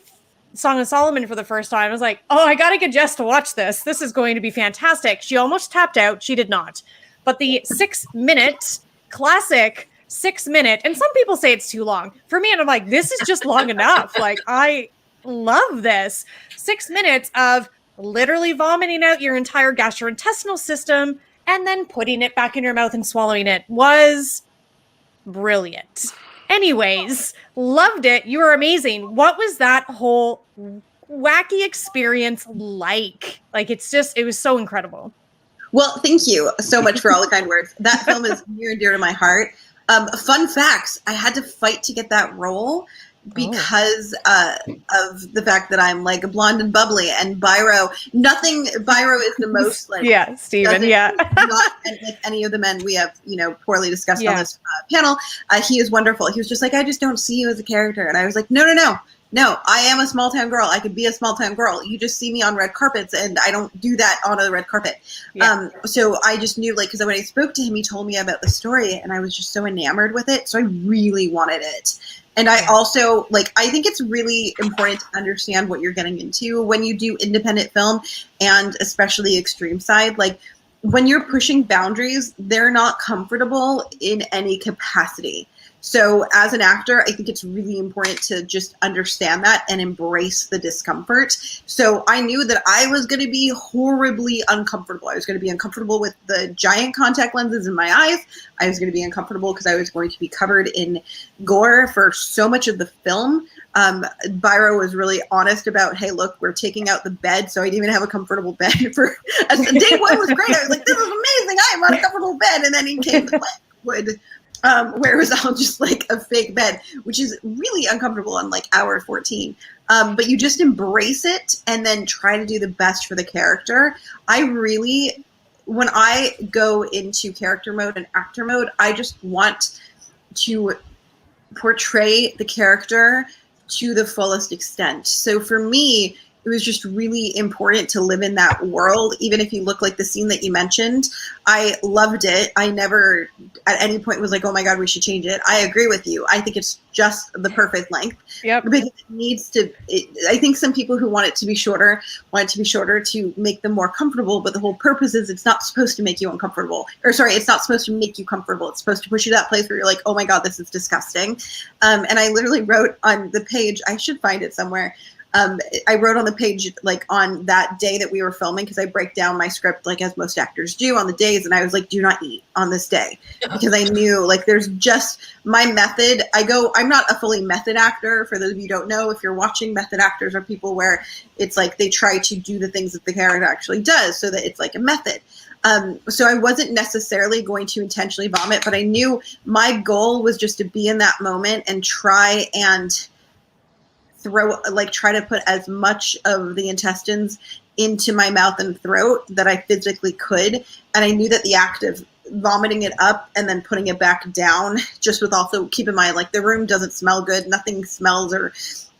Speaker 1: Song of Solomon for the first time, I was like, oh, I got to get Jess to watch this. This is going to be fantastic. She almost tapped out. She did not. But the 6-minute classic 6-minute, and some people say it's too long. For me, and I'm like, this is just long enough. Like, I love this. 6 minutes of literally vomiting out your entire gastrointestinal system and then putting it back in your mouth and swallowing it was brilliant. Anyways, loved it. You were amazing. What was that whole wacky experience like? Like, it was so incredible.
Speaker 2: Well, thank you so much for all the kind words. That film is near and dear to my heart. Fun facts, I had to fight to get that role because of the fact that I'm like blonde and bubbly, and Byro is the most like
Speaker 1: Steven,
Speaker 2: not like any of the men we have poorly discussed on this panel. He is wonderful. He was just like, I just don't see you as a character, and I was like, no, I am a small town girl. I could be a small town girl. You just see me on red carpets, and I don't do that on a red carpet. So I just knew, because when I spoke to him, he told me about the story, and I was just so enamored with it. So I really wanted it. And I also, I think it's really important to understand what you're getting into when you do independent film, and especially extreme side. When you're pushing boundaries, they're not comfortable in any capacity. So as an actor, I think it's really important to just understand that and embrace the discomfort. So I knew that I was going to be horribly uncomfortable. I was going to be uncomfortable with the giant contact lenses in my eyes. I was going to be uncomfortable because I was going to be covered in gore for so much of the film. Byro was really honest about, hey, look, we're taking out the bed. So I didn't even have a comfortable bed for day one was great. I was like, this is amazing. I am on a comfortable bed. And then he came to wood. Where it was all just like a fake bed, which is really uncomfortable on hour 14. But you just embrace it and then try to do the best for the character. When I go into character mode and actor mode, I just want to portray the character to the fullest extent. So for me, it was just really important to live in that world, even if you look like the scene that you mentioned. I loved it. I never at any point was like, oh my God, we should change it. I agree with you. I think it's just the perfect length.
Speaker 1: Yep.
Speaker 2: Because it needs to, I think some people who want it to be shorter to make them more comfortable, but the whole purpose is it's not supposed to make you uncomfortable. It's not supposed to make you comfortable. It's supposed to push you to that place where you're like, oh my God, this is disgusting. And I literally wrote on the page, I should find it somewhere, I wrote on the page, on that day that we were filming, because I break down my script as most actors do on the days, and I was like, do not eat on this day, because I knew there's just my method. I'm not a fully method actor. For those of you who don't know, if you're watching, method actors are people where it's they try to do the things that the character actually does, so that it's like a method. So I wasn't necessarily going to intentionally vomit, but I knew my goal was just to be in that moment and try and try to put as much of the intestines into my mouth and throat that I physically could. And I knew that the act of vomiting it up and then putting it back down, just with also keep in mind, the room doesn't smell good. Nothing smells or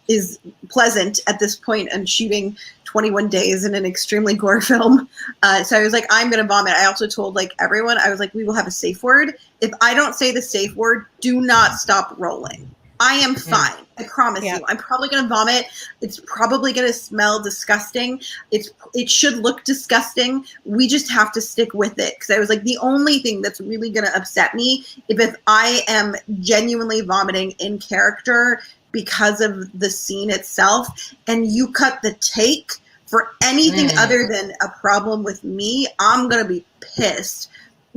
Speaker 2: is pleasant at this point and shooting 21 Days in an extremely gore film. So I was like, I'm going to vomit. I also told like everyone, I was like, we will have a safe word. If I don't say the safe word, do not stop rolling. I am fine. I promise you. I'm probably going to vomit. It's probably going to smell disgusting. It should look disgusting. We just have to stick with it. Because I was like, the only thing that's really going to upset me if I am genuinely vomiting in character because of the scene itself, and you cut the take for anything other than a problem with me, I'm going to be pissed.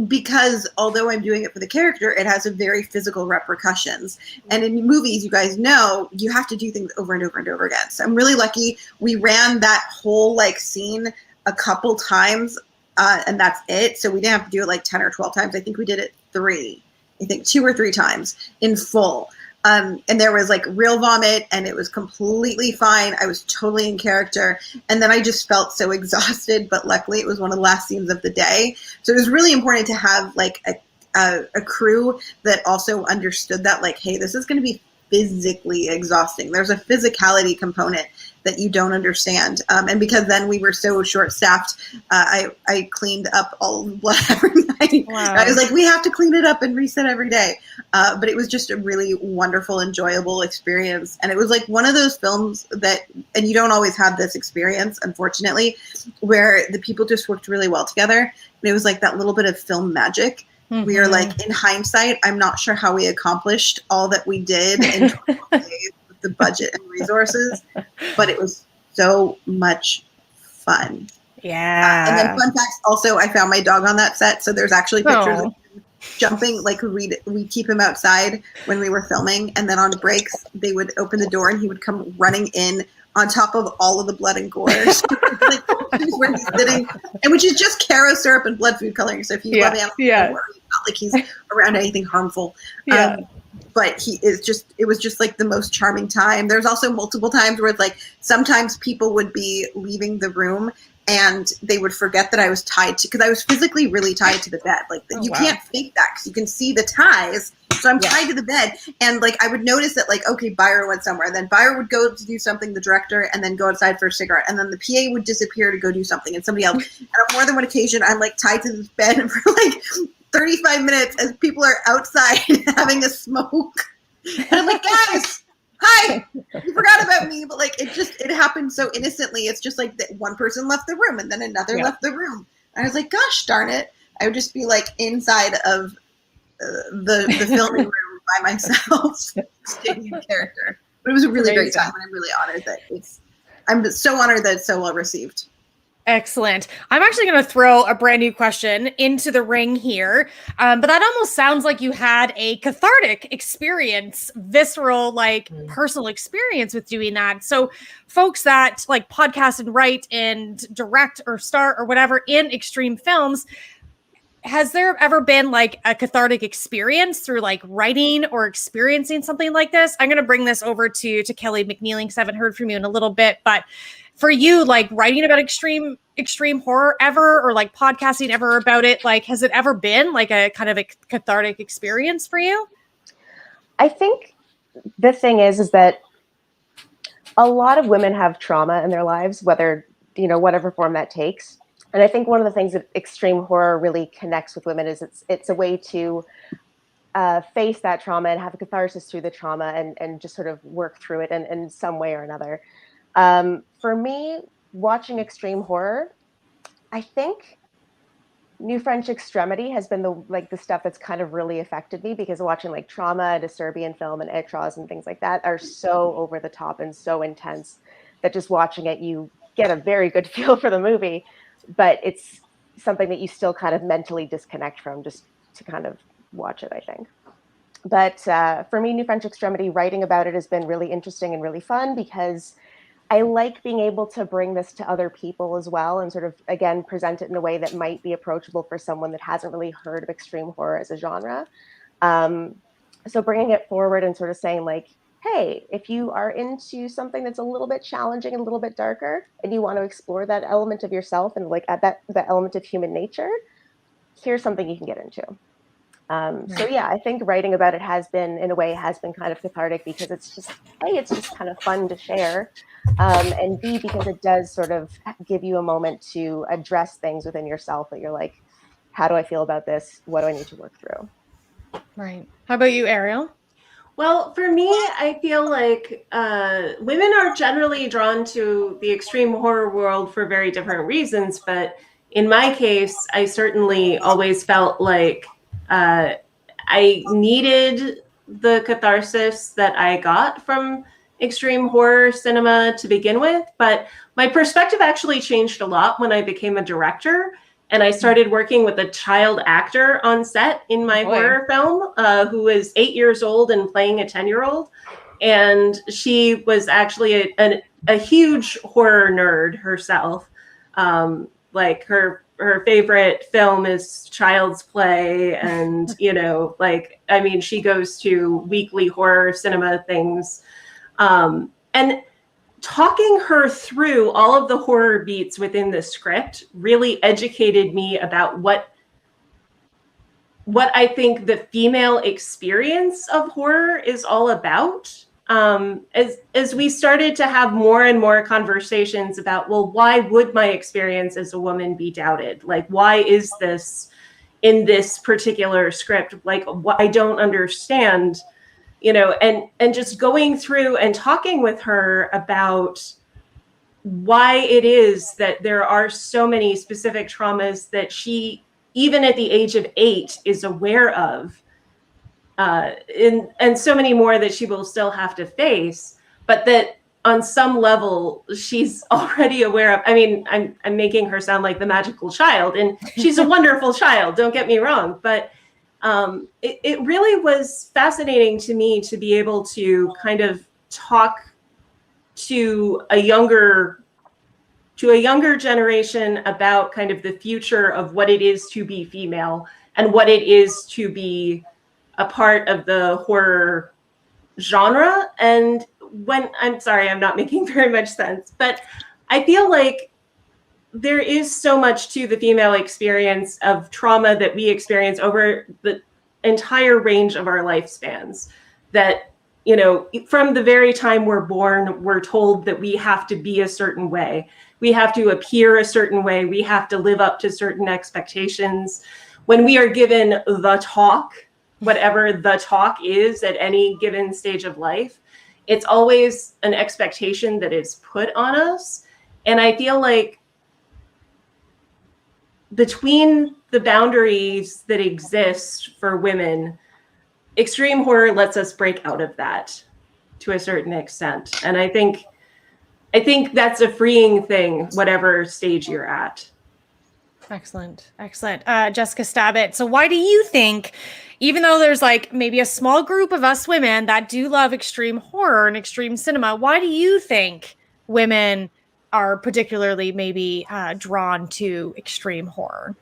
Speaker 2: Because although I'm doing it for the character, it has a very physical repercussions. And in movies, you guys know, you have to do things over and over and over again. So I'm really lucky. We ran that whole like scene a couple times, and that's it. So we didn't have to do it like 10 or 12 times. I think we did it 2 or 3 times in full. And there was like real vomit, and it was completely fine. I was totally in character. And then I just felt so exhausted, but luckily it was one of the last scenes of the day. So it was really important to have like a crew that also understood that, like, hey, this is going to be physically exhausting. There's a physicality component that you don't understand. And because then we were so short-staffed, I cleaned up all the blood every night. Wow. I was like, we have to clean it up and reset every day. But it was just a really wonderful, enjoyable experience. And it was like one of those films that, and you don't always have this experience, unfortunately, where the people just worked really well together. And it was like that little bit of film magic. We are like, in hindsight, I'm not sure how we accomplished all that we did in 12 days with the budget and resources, but it was so much fun.
Speaker 1: Yeah.
Speaker 2: And then fun facts, also, I found my dog on that set, so there's actually pictures of him jumping, like we'd keep him outside when we were filming, and then on breaks, they would open the door and he would come running in on top of all of the blood and gore. Like, where he's sitting, and which is just Caro syrup and blood food coloring. So if you love animals, don't worry. It's not like he's around anything harmful. But it was just like the most charming time. There's also multiple times where it's like, sometimes people would be leaving the room and they would forget that I was tied to, because I was physically really tied to the bed. Like, you can't fake that because you can see the ties. So I'm tied to the bed, and like I would notice that, like, okay, Byron went somewhere, and then Byron would go to do something, the director, and then go outside for a cigarette, and then the PA would disappear to go do something, and somebody else. And on more than one occasion, I'm like tied to this bed for like 35 minutes as people are outside having a smoke, and I'm like, guys, hi, you forgot about me. But like, it happened so innocently. It's just like that one person left the room, and then another left the room. And I was like, gosh darn it, I would just be like inside of the filming room by myself, staying in character. But it was a really great time, and I'm really honored that I'm so honored that it's so well received.
Speaker 1: Excellent. I'm actually going to throw a brand new question into the ring here. But that almost sounds like you had a cathartic experience, visceral, like personal experience with doing that. So folks that like podcast and write and direct or star or whatever in extreme films, has there ever been like a cathartic experience through like writing or experiencing something like this? I'm going to bring this over to Kelly McNeeling, because I haven't heard from you in a little bit, but for you, like writing about extreme horror ever, or like podcasting ever about it, like has it ever been like a kind of a cathartic experience for you?
Speaker 4: I think the thing is that a lot of women have trauma in their lives, whether, whatever form that takes. And I think one of the things that extreme horror really connects with women is it's a way to face that trauma and have a catharsis through the trauma and just sort of work through it in some way or another. For me, watching extreme horror, I think New French Extremity has been the stuff that's kind of really affected me, because watching like Trauma, the Serbian film, and Etras and things like that are so over the top and so intense that just watching it, you get a very good feel for the movie, but it's something that you still kind of mentally disconnect from just to kind of watch it, I think. But for me, New French Extremity, writing about it has been really interesting and really fun, because I like being able to bring this to other people as well, and sort of, again, present it in a way that might be approachable for someone that hasn't really heard of extreme horror as a genre. So bringing it forward and sort of saying like, hey, if you are into something that's a little bit challenging and a little bit darker, and you want to explore that element of yourself and like at that element of human nature, here's something you can get into. So yeah, I think writing about it has been kind of cathartic, because it's just kind of fun to share, and B, because it does sort of give you a moment to address things within yourself that you're like, how do I feel about this? What do I need to work through?
Speaker 1: Right. How about you, Ariel?
Speaker 3: Well, for me, I feel like women are generally drawn to the extreme horror world for very different reasons. But in my case, I certainly always felt like I needed the catharsis that I got from extreme horror cinema to begin with. But my perspective actually changed a lot when I became a director. And I started working with a child actor on set in my horror film, who was 8 years old and playing a 10-year-old. And she was actually a huge horror nerd herself. Like her favorite film is Child's Play. And, she goes to weekly horror cinema things. And talking her through all of the horror beats within the script really educated me about what I think the female experience of horror is all about. As we started to have more and more conversations about, well, why would my experience as a woman be doubted? Like, why is this in this particular script? Like, I don't understand. And just going through and talking with her about why it is that there are so many specific traumas that she, even at the age of 8, is aware of, and so many more that she will still have to face, but that on some level she's already aware of. I mean, I'm making her sound like the magical child, and she's a wonderful child, don't get me wrong, but it really was fascinating to me to be able to kind of talk to a younger generation about kind of the future of what it is to be female and what it is to be a part of the horror genre. And I'm sorry, I'm not making very much sense, but I feel like there is so much to the female experience of trauma that we experience over the entire range of our lifespans, that, from the very time we're born, we're told that we have to be a certain way. We have to appear a certain way. We have to live up to certain expectations. When we are given the talk, whatever the talk is at any given stage of life, it's always an expectation that is put on us. And I feel like between the boundaries that exist for women, extreme horror lets us break out of that to a certain extent. And I think that's a freeing thing, whatever stage you're at.
Speaker 1: Excellent. Jessica Stabbit. So why do you think, even though there's like maybe a small group of us women that do love extreme horror and extreme cinema, why do you think women are particularly maybe drawn to extreme horror?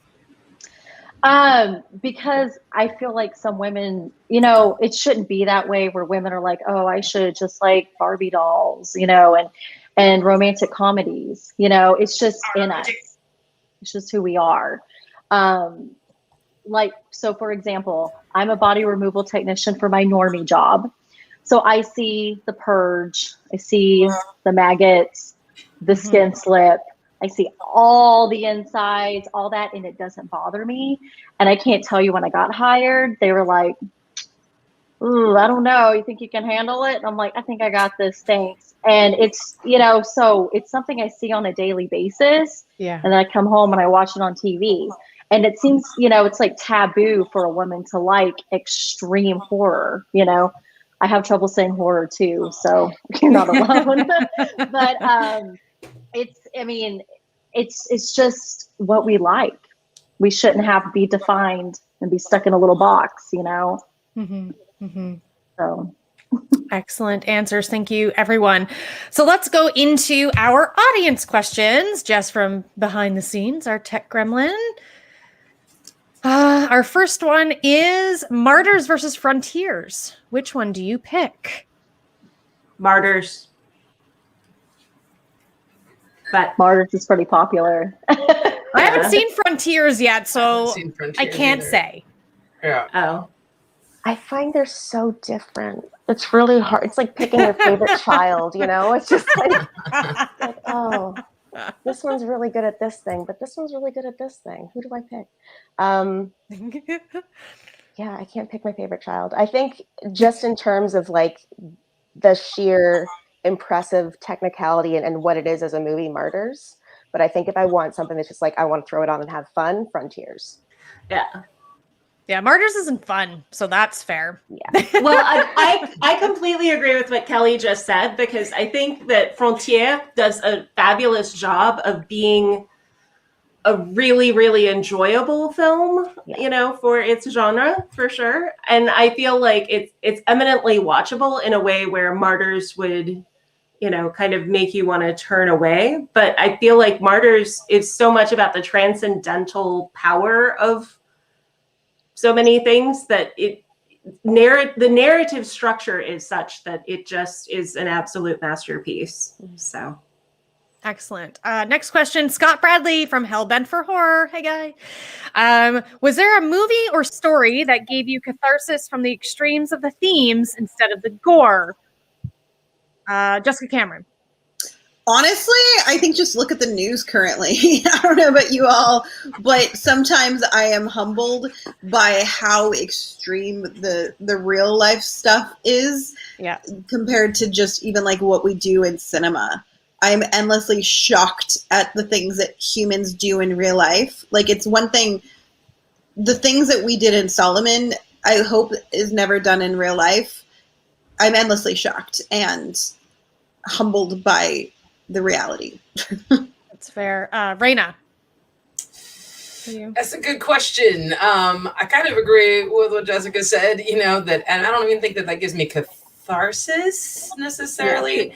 Speaker 5: Because I feel like some women, it shouldn't be that way, where women are like, oh, I should just like Barbie dolls, and romantic comedies, it's just in us. It's just who we are. So for example, I'm a body removal technician for my normie job. So I see the purge, I see the maggots, the skin slip, I see all the insides, all that, and it doesn't bother me. And I can't tell you, when I got hired, they were like, ooh, I don't know, you think you can handle it? And I'm like, I think I got this, thanks. And it's, so it's something I see on a daily basis.
Speaker 1: Yeah.
Speaker 5: And then I come home and I watch it on TV. And it seems, it's like taboo for a woman to like extreme horror, I have trouble saying horror too, so you're not alone. But it's just what we like. We shouldn't have to be defined and be stuck in a little box, So
Speaker 1: excellent answers. Thank you, everyone. So let's go into our audience questions, just from behind the scenes, our tech gremlin. Our first one is Martyrs versus Frontiers. Which one do you pick?
Speaker 3: Martyrs. But
Speaker 5: Martyrs is pretty popular.
Speaker 1: I haven't seen Frontiers yet, so I can't say.
Speaker 6: Yeah.
Speaker 3: Oh.
Speaker 4: I find they're so different. It's really hard. It's like picking your favorite child, you know? It's just like, oh, this one's really good at this thing, but this one's really good at this thing. Who do I pick? Yeah, I can't pick my favorite child. I think just in terms of like the sheer impressive technicality and what it is as a movie, Martyrs. But I think if I want something that's just like, I want to throw it on and have fun, Frontiers.
Speaker 3: Yeah.
Speaker 1: Yeah, Martyrs isn't fun, so that's fair.
Speaker 4: Yeah.
Speaker 3: Well, I completely agree with what Kelly just said, because I think that Frontier does a fabulous job of being a really, really enjoyable film, you know, for its genre, for sure. And I feel like it's eminently watchable in a way where Martyrs would, you know, kind of make you want to turn away. But I feel like Martyrs is so much about the transcendental power of so many things that the narrative structure is such that it just is an absolute masterpiece. So
Speaker 1: excellent. Next question, Scott Bradley from Hellbent for Horror. Hey, guy. Was there a movie or story that gave you catharsis from the extremes of the themes instead of the gore? Jessica Cameron.
Speaker 2: Honestly, I think just look at the news currently. I don't know about you all, but sometimes I am humbled by how extreme the real life stuff is compared to just even like what we do in cinema. I'm endlessly shocked at the things that humans do in real life. Like, it's one thing, the things that we did in Solomon, I hope is never done in real life. I'm endlessly shocked and humbled by the reality.
Speaker 1: That's fair. Raina.
Speaker 6: That's a good question. I kind of agree with what Jessica said, you know, that, and I don't even think that gives me catharsis necessarily.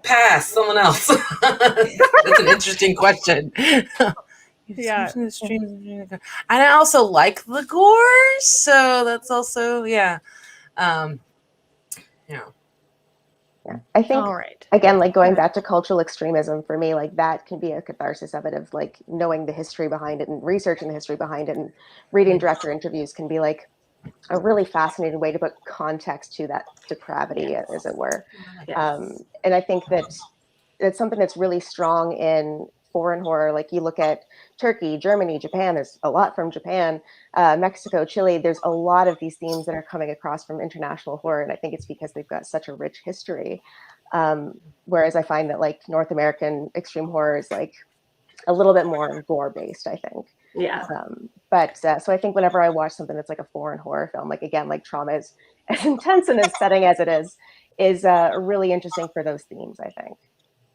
Speaker 6: Pass, someone else. That's an interesting question.
Speaker 1: Yeah.
Speaker 6: And I also like the gore, so that's also,
Speaker 4: I think,
Speaker 1: all right.
Speaker 4: Again, like going back to cultural extremism, for me, like that can be a catharsis of it, of like knowing the history behind it and researching the history behind it and reading director interviews can be like a really fascinating way to put context to that depravity, as it were.
Speaker 3: Yes.
Speaker 4: And I think that it's something that's really strong in foreign horror. Like you look at Turkey, Germany, Japan, there's a lot from Japan, Mexico, Chile, there's a lot of these themes that are coming across from international horror. And I think it's because they've got such a rich history. Whereas I find that like North American extreme horror is like a little bit more gore based, I think.
Speaker 3: Yeah.
Speaker 4: So I think whenever I watch something that's like a foreign horror film, like again, like Trauma is as intense in its setting as it is really interesting for those themes, I think.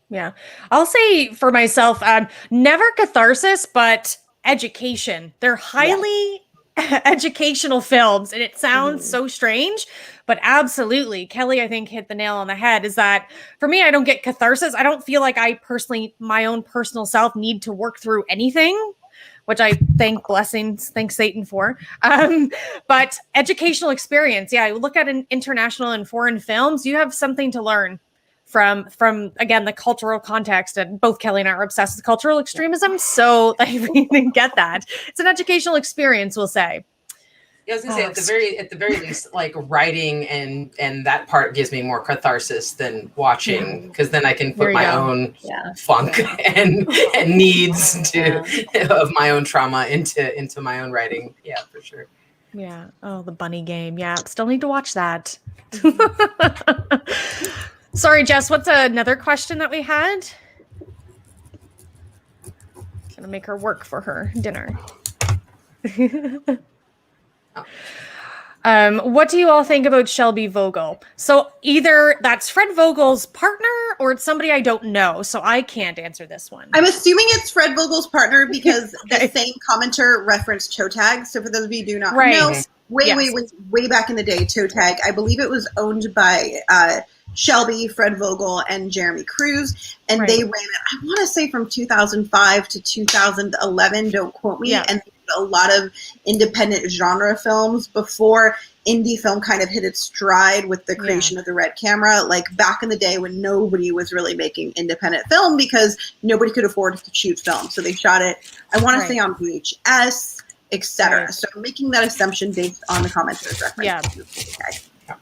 Speaker 1: Yeah. I'll say for myself, never catharsis, but education. They're highly educational films, and it sounds so strange, but absolutely. Kelly, I think, hit the nail on the head, is that for me, I don't get catharsis. I don't feel like I personally, my own personal self, need to work through anything, which I thank Satan for. But educational experience. Yeah. I look at an international and foreign films, you have something to learn from again, the cultural context, and both Kelly and I are obsessed with cultural extremism. So I really get that. It's an educational experience, we'll say.
Speaker 6: Yeah, I was gonna say at the very least, like writing and that part gives me more catharsis than watching, because then I can put my own funk and needs of my own trauma into my own writing. Yeah, for sure.
Speaker 1: Yeah. Oh, the bunny game. Yeah. Still need to watch that. Sorry, Jess, what's another question that we had? Gonna make her work for her dinner. What do you all think about Shelby Vogel? So either that's Fred Vogel's partner or it's somebody I don't know, so I can't answer this one.
Speaker 2: I'm assuming it's Fred Vogel's partner because the same commenter referenced Toe Tag. So for those of you who do not know, way back in the day, Toe Tag, I believe it was owned by Shelby, Fred Vogel, and Jeremy Cruz, and they ran it, I want to say, from 2005 to 2011, don't quote me, and a lot of independent genre films before indie film kind of hit its stride with the creation of the Red camera, like back in the day when nobody was really making independent film because nobody could afford to shoot film. So they shot it, I want to say on VHS, etc. So I'm making that assumption based on the commentator's reference. Okay.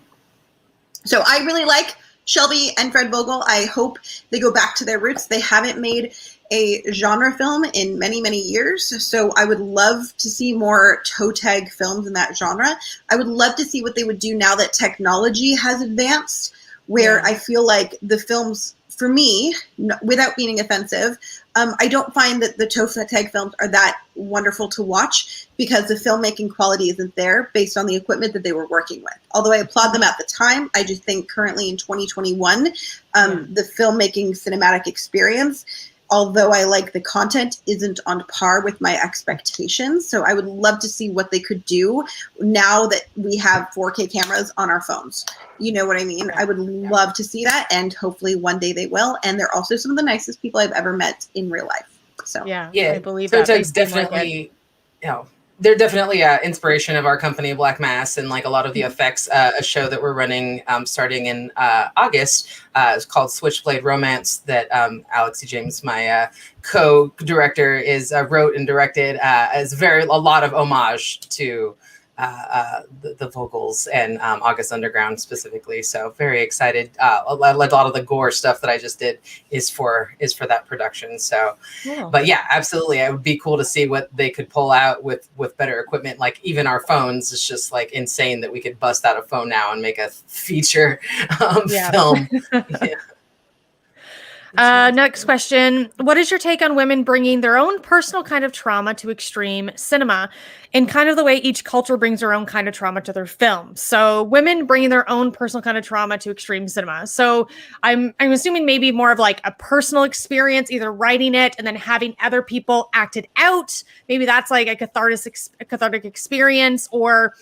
Speaker 2: So I really like Shelby and Fred Vogel. I hope they go back to their roots. They haven't made a genre film in many, many years. So I would love to see more toe tag films in that genre. I would love to see what they would do now that technology has advanced, where I feel like the films, for me, without being offensive, I don't find that the toe tag films are that wonderful to watch because the filmmaking quality isn't there based on the equipment that they were working with. Although I applaud them at the time, I just think currently in 2021, the filmmaking cinematic experience, although I like the content, isn't on par with my expectations. So I would love to see what they could do now that we have 4K cameras on our phones. You know what I mean? I would love to see that, and hopefully one day they will. And they're also some of the nicest people I've ever met in real life. So
Speaker 1: I believe
Speaker 6: so
Speaker 1: that.
Speaker 6: It's definitely, they're definitely an inspiration of our company, Black Mass, and like a lot of the effects. A show that we're running starting in August is called Switchblade Romance that Alex E. James, my co-director, is wrote and directed as a lot of homage to the vocals and August Underground specifically. So very excited. A lot of the gore stuff that I just did is for that production. So, but yeah, absolutely. It would be cool to see what they could pull out with better equipment. Like even our phones, it's just like insane that we could bust out a phone now and make a feature film.
Speaker 1: Next question. What is your take on women bringing their own personal kind of trauma to extreme cinema, in kind of the way each culture brings their own kind of trauma to their film? So women bringing their own personal kind of trauma to extreme cinema. So I'm assuming maybe more of like a personal experience, either writing it and then having other people act it out. Maybe that's like a cathartic experience, or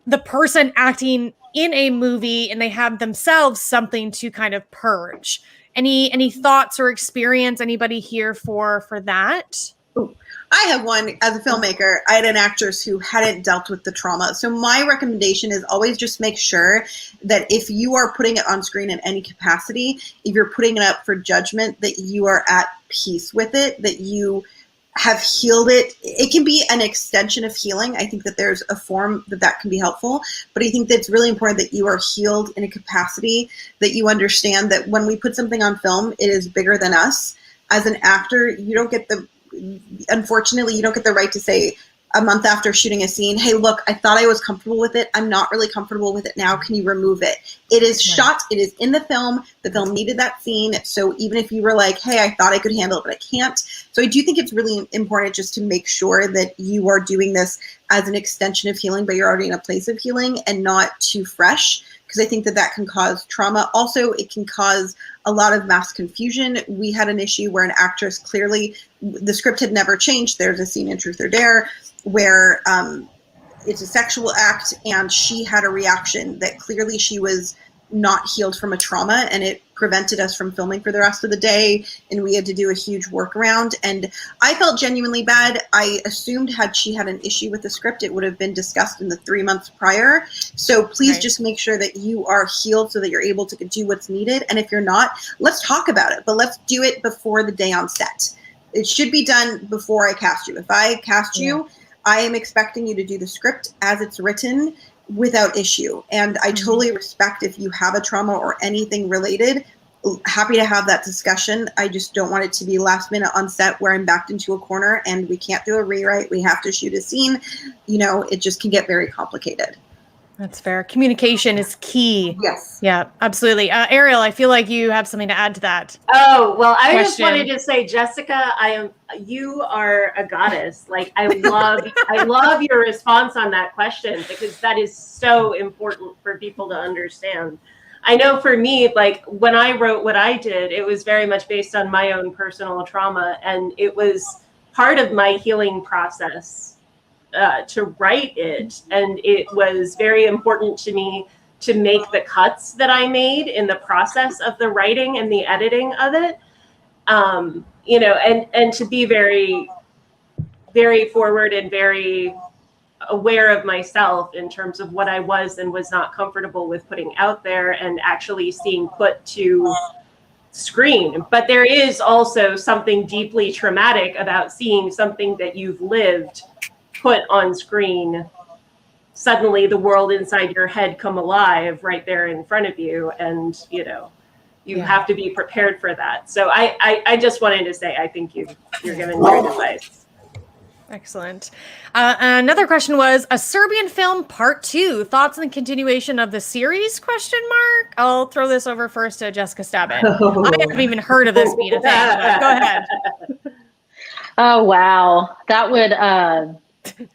Speaker 1: the person acting in a movie and they have themselves something to kind of purge. Any thoughts or experience? Anybody here for that?
Speaker 2: Ooh, I have one. As a filmmaker, I had an actress who hadn't dealt with the trauma. So my recommendation is always just make sure that if you are putting it on screen in any capacity, if you're putting it up for judgment, that you are at peace with it, that you have healed it. It can be an extension of healing. I think that there's a form that can be helpful, but I think that it's really important that you are healed in a capacity that you understand that when we put something on film, it is bigger than us. As an actor, unfortunately, you don't get the right to say a month after shooting a scene, hey, look, I thought I was comfortable with it. I'm not really comfortable with it now. Can you remove it? It is shot. It is in the film. The film needed that scene. So even if you were like, hey, I thought I could handle it, but I can't. So I do think it's really important just to make sure that you are doing this as an extension of healing, but you're already in a place of healing and not too fresh, because I think that can cause trauma. Also, it can cause a lot of mass confusion. We had an issue where an actress, clearly the script had never changed. There's a scene in Truth or Dare where it's a sexual act, and she had a reaction that clearly she was not healed from a trauma, and it prevented us from filming for the rest of the day, and we had to do a huge workaround. And I felt genuinely bad. I assumed had she had an issue with the script, it would have been discussed in the 3 months prior. So please just make sure that you are healed so that you're able to do what's needed. And if you're not, let's talk about it, but let's do it before the day on set. It should be done before I cast you. If I cast you, I am expecting you to do the script as it's written without issue. And I totally respect if you have a trauma or anything related. Happy to have that discussion. I just don't want it to be last minute on set where I'm backed into a corner and we can't do a rewrite. We have to shoot a scene. It just can get very complicated.
Speaker 1: That's fair. Communication is key.
Speaker 2: Yes.
Speaker 1: Yeah, absolutely. Ariel, I feel like you have something to add to that.
Speaker 3: Oh, well, I just wanted to say, Jessica, you are a goddess. Like, I love your response on that question, because that is so important for people to understand. I know for me, like when I wrote what I did, it was very much based on my own personal trauma, and it was part of my healing process to write it. And it was very important to me to make the cuts that I made in the process of the writing and the editing of it. And to be very, very forward and very aware of myself in terms of what I was and was not comfortable with putting out there and actually seeing put to screen. But there is also something deeply traumatic about seeing something that you've lived put on screen. Suddenly the world inside your head come alive right there in front of you, and you have to be prepared for that. So I just wanted to say I think you're giving great advice.
Speaker 1: Excellent. Another question was a Serbian film part 2. Thoughts on the continuation of the series? ? I'll throw this over first to Jessica Stabbit. I haven't even heard of this being a thing, but go ahead.
Speaker 5: Oh wow, that would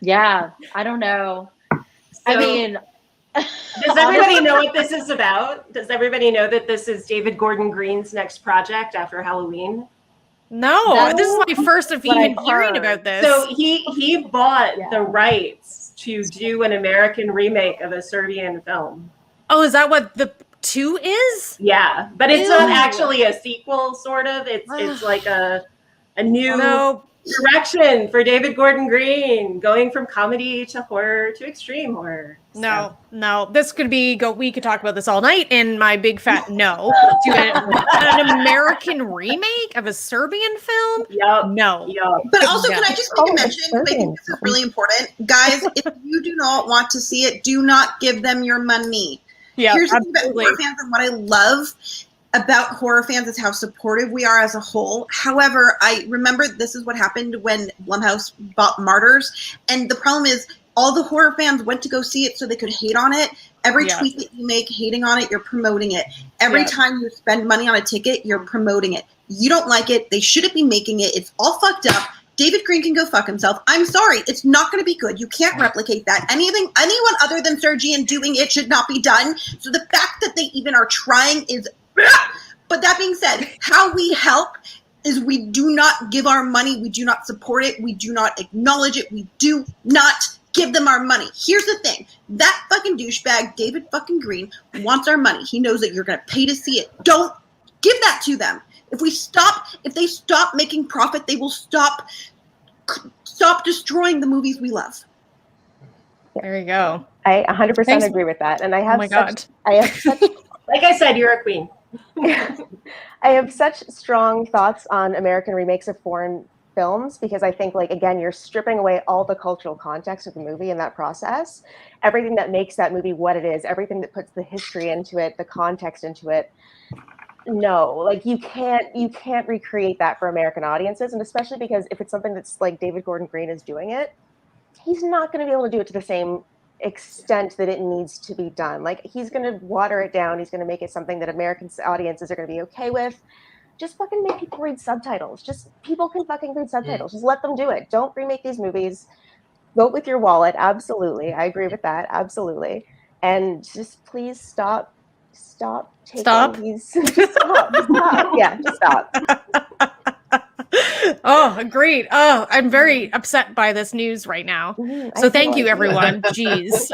Speaker 5: yeah. I don't know. I mean,
Speaker 3: does everybody know what this is about? Does everybody know that this is David Gordon Green's next project after Halloween?
Speaker 1: No, this is my first of even hearing about this.
Speaker 3: So he bought the rights to do an American remake of a Serbian film.
Speaker 1: Oh, is that what the 2 is?
Speaker 3: Yeah, but it's not actually a sequel, sort of. It's like a new direction for David Gordon Green, going from comedy to horror to extreme horror.
Speaker 1: No, this could be we could talk about this all night, and my big fat no to an American remake of a Serbian film. No.
Speaker 2: But also, can I just make a mention? I think this is really important, guys. If you do not want to see it, do not give them your money.
Speaker 1: Yeah,
Speaker 2: here's the thing about horror fans, and what I love about horror fans is how supportive we are as a whole. However, I remember this is what happened when Blumhouse bought Martyrs, and the problem is all the horror fans went to go see it so they could hate on it. Every tweet that you make hating on it, you're promoting it. Every time you spend money on a ticket, you're promoting it. You don't like it. They shouldn't be making it. It's all fucked up. David Green can go fuck himself. I'm sorry. It's not going to be good. You can't replicate that. Anyone other than Sergian doing it should not be done. So the fact that they even are trying is... But that being said, how we help is we do not give our money. We do not support it. We do not acknowledge it. We do not give them our money. Here's the thing. That fucking douchebag, David fucking Green, wants our money. He knows that you're going to pay to see it. Don't give that to them. If they stop making profit, they will stop destroying the movies we love.
Speaker 1: There you go.
Speaker 4: I 100% agree with that. And I have such
Speaker 3: like I said, you're a queen.
Speaker 4: I have such strong thoughts on American remakes of foreign films because I think, like, again, you're stripping away all the cultural context of the movie in that process. Everything that makes that movie what it is, everything that puts the history into it, the context into it. No, like you can't recreate that for American audiences, and especially because if it's something that's like David Gordon Green is doing it, he's not going to be able to do it to the same extent that it needs to be done. Like, he's going to water it down. He's going to make it something that American audiences are going to be okay with. Just fucking make people read subtitles. Just people can fucking read subtitles. Just let them do it. Don't remake these movies. Vote with your wallet. Absolutely. I agree with that. Absolutely. And just please stop these. Stop. Yeah, just stop.
Speaker 1: Oh, agreed. Oh, I'm very upset by this news right now. So thank you, everyone. Jeez.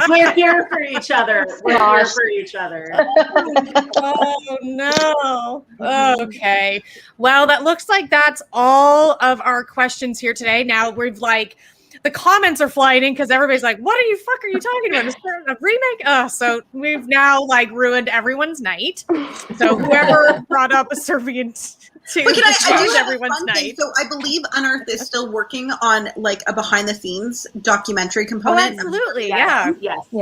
Speaker 3: We're here for each other. We're here for each other.
Speaker 1: Oh, no. Okay. Well, that looks like that's all of our questions here today. Now we've the comments are flying in because everybody's like, what are you talking about? Is there a remake? So we've now ruined everyone's night. So whoever brought up a Serbian to everyone's night.
Speaker 2: So I believe Unearth is still working on a behind the scenes documentary component.
Speaker 1: Oh, absolutely. Yes.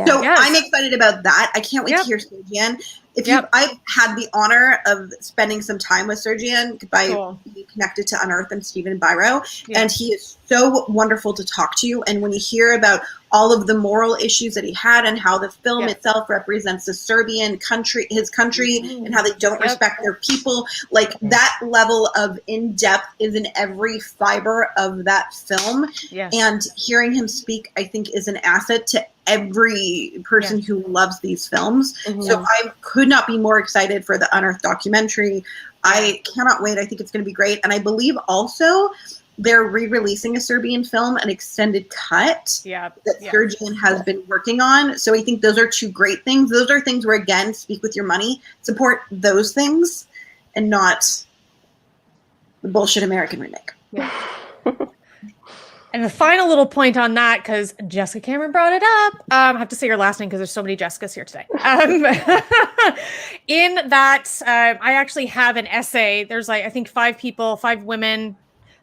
Speaker 2: So I'm excited about that. I can't wait to hear Sergian. I've had the honor of spending some time with Sergian by being connected to Unearth and Stephen Biro, and he is so wonderful to talk to. And when you hear about all of the moral issues that he had and how the film itself represents the Serbian country, his country, and how they don't respect their people, that level of in-depth is in every fiber of that film. And hearing him speak, I think, is an asset to every person who loves these films. So I could not be more excited for the Unearth documentary. I cannot wait. I think it's going to be great. And I believe also they're re-releasing a Serbian film, an extended cut that Sergian has been working on. So I think those are two great things. Those are things where, again, speak with your money, support those things, and not the bullshit American remake.
Speaker 1: And the final little point on that, because Jessica Cameron brought it up, I have to say your last name because there's so many Jessicas here today. In that, I actually have an essay. There's like, I think 5 women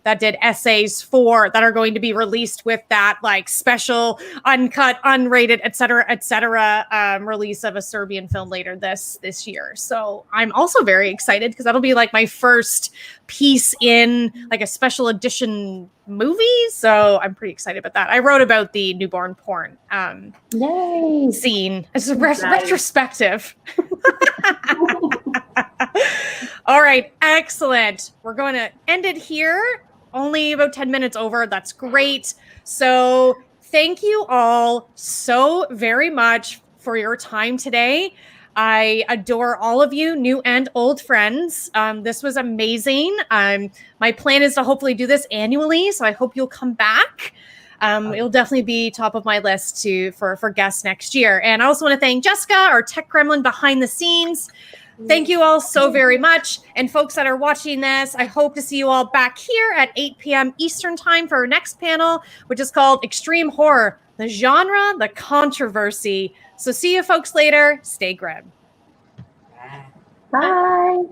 Speaker 1: that did essays that are going to be released with that like special, uncut, unrated, et cetera, release of a Serbian film later this year. So I'm also very excited because that'll be like my first piece in like a special edition movie. So I'm pretty excited about that. I wrote about the newborn porn
Speaker 5: Yay.
Speaker 1: scene as a retrospective. All right, excellent. We're going to end it here. Only about 10 minutes over. That's great. So thank you all so very much for your time today. I adore all of you, new and old friends. This was amazing. My plan is to hopefully do this annually, so I hope you'll come back. It'll definitely be top of my list for guests next year. And I also want to thank Jessica, our tech gremlin behind the scenes. Thank you all so very much. And folks that are watching this, I hope to see you all back here at 8 p.m. Eastern time for our next panel, which is called Extreme Horror, the genre, the controversy. So see you folks later. Stay grim.
Speaker 5: Bye.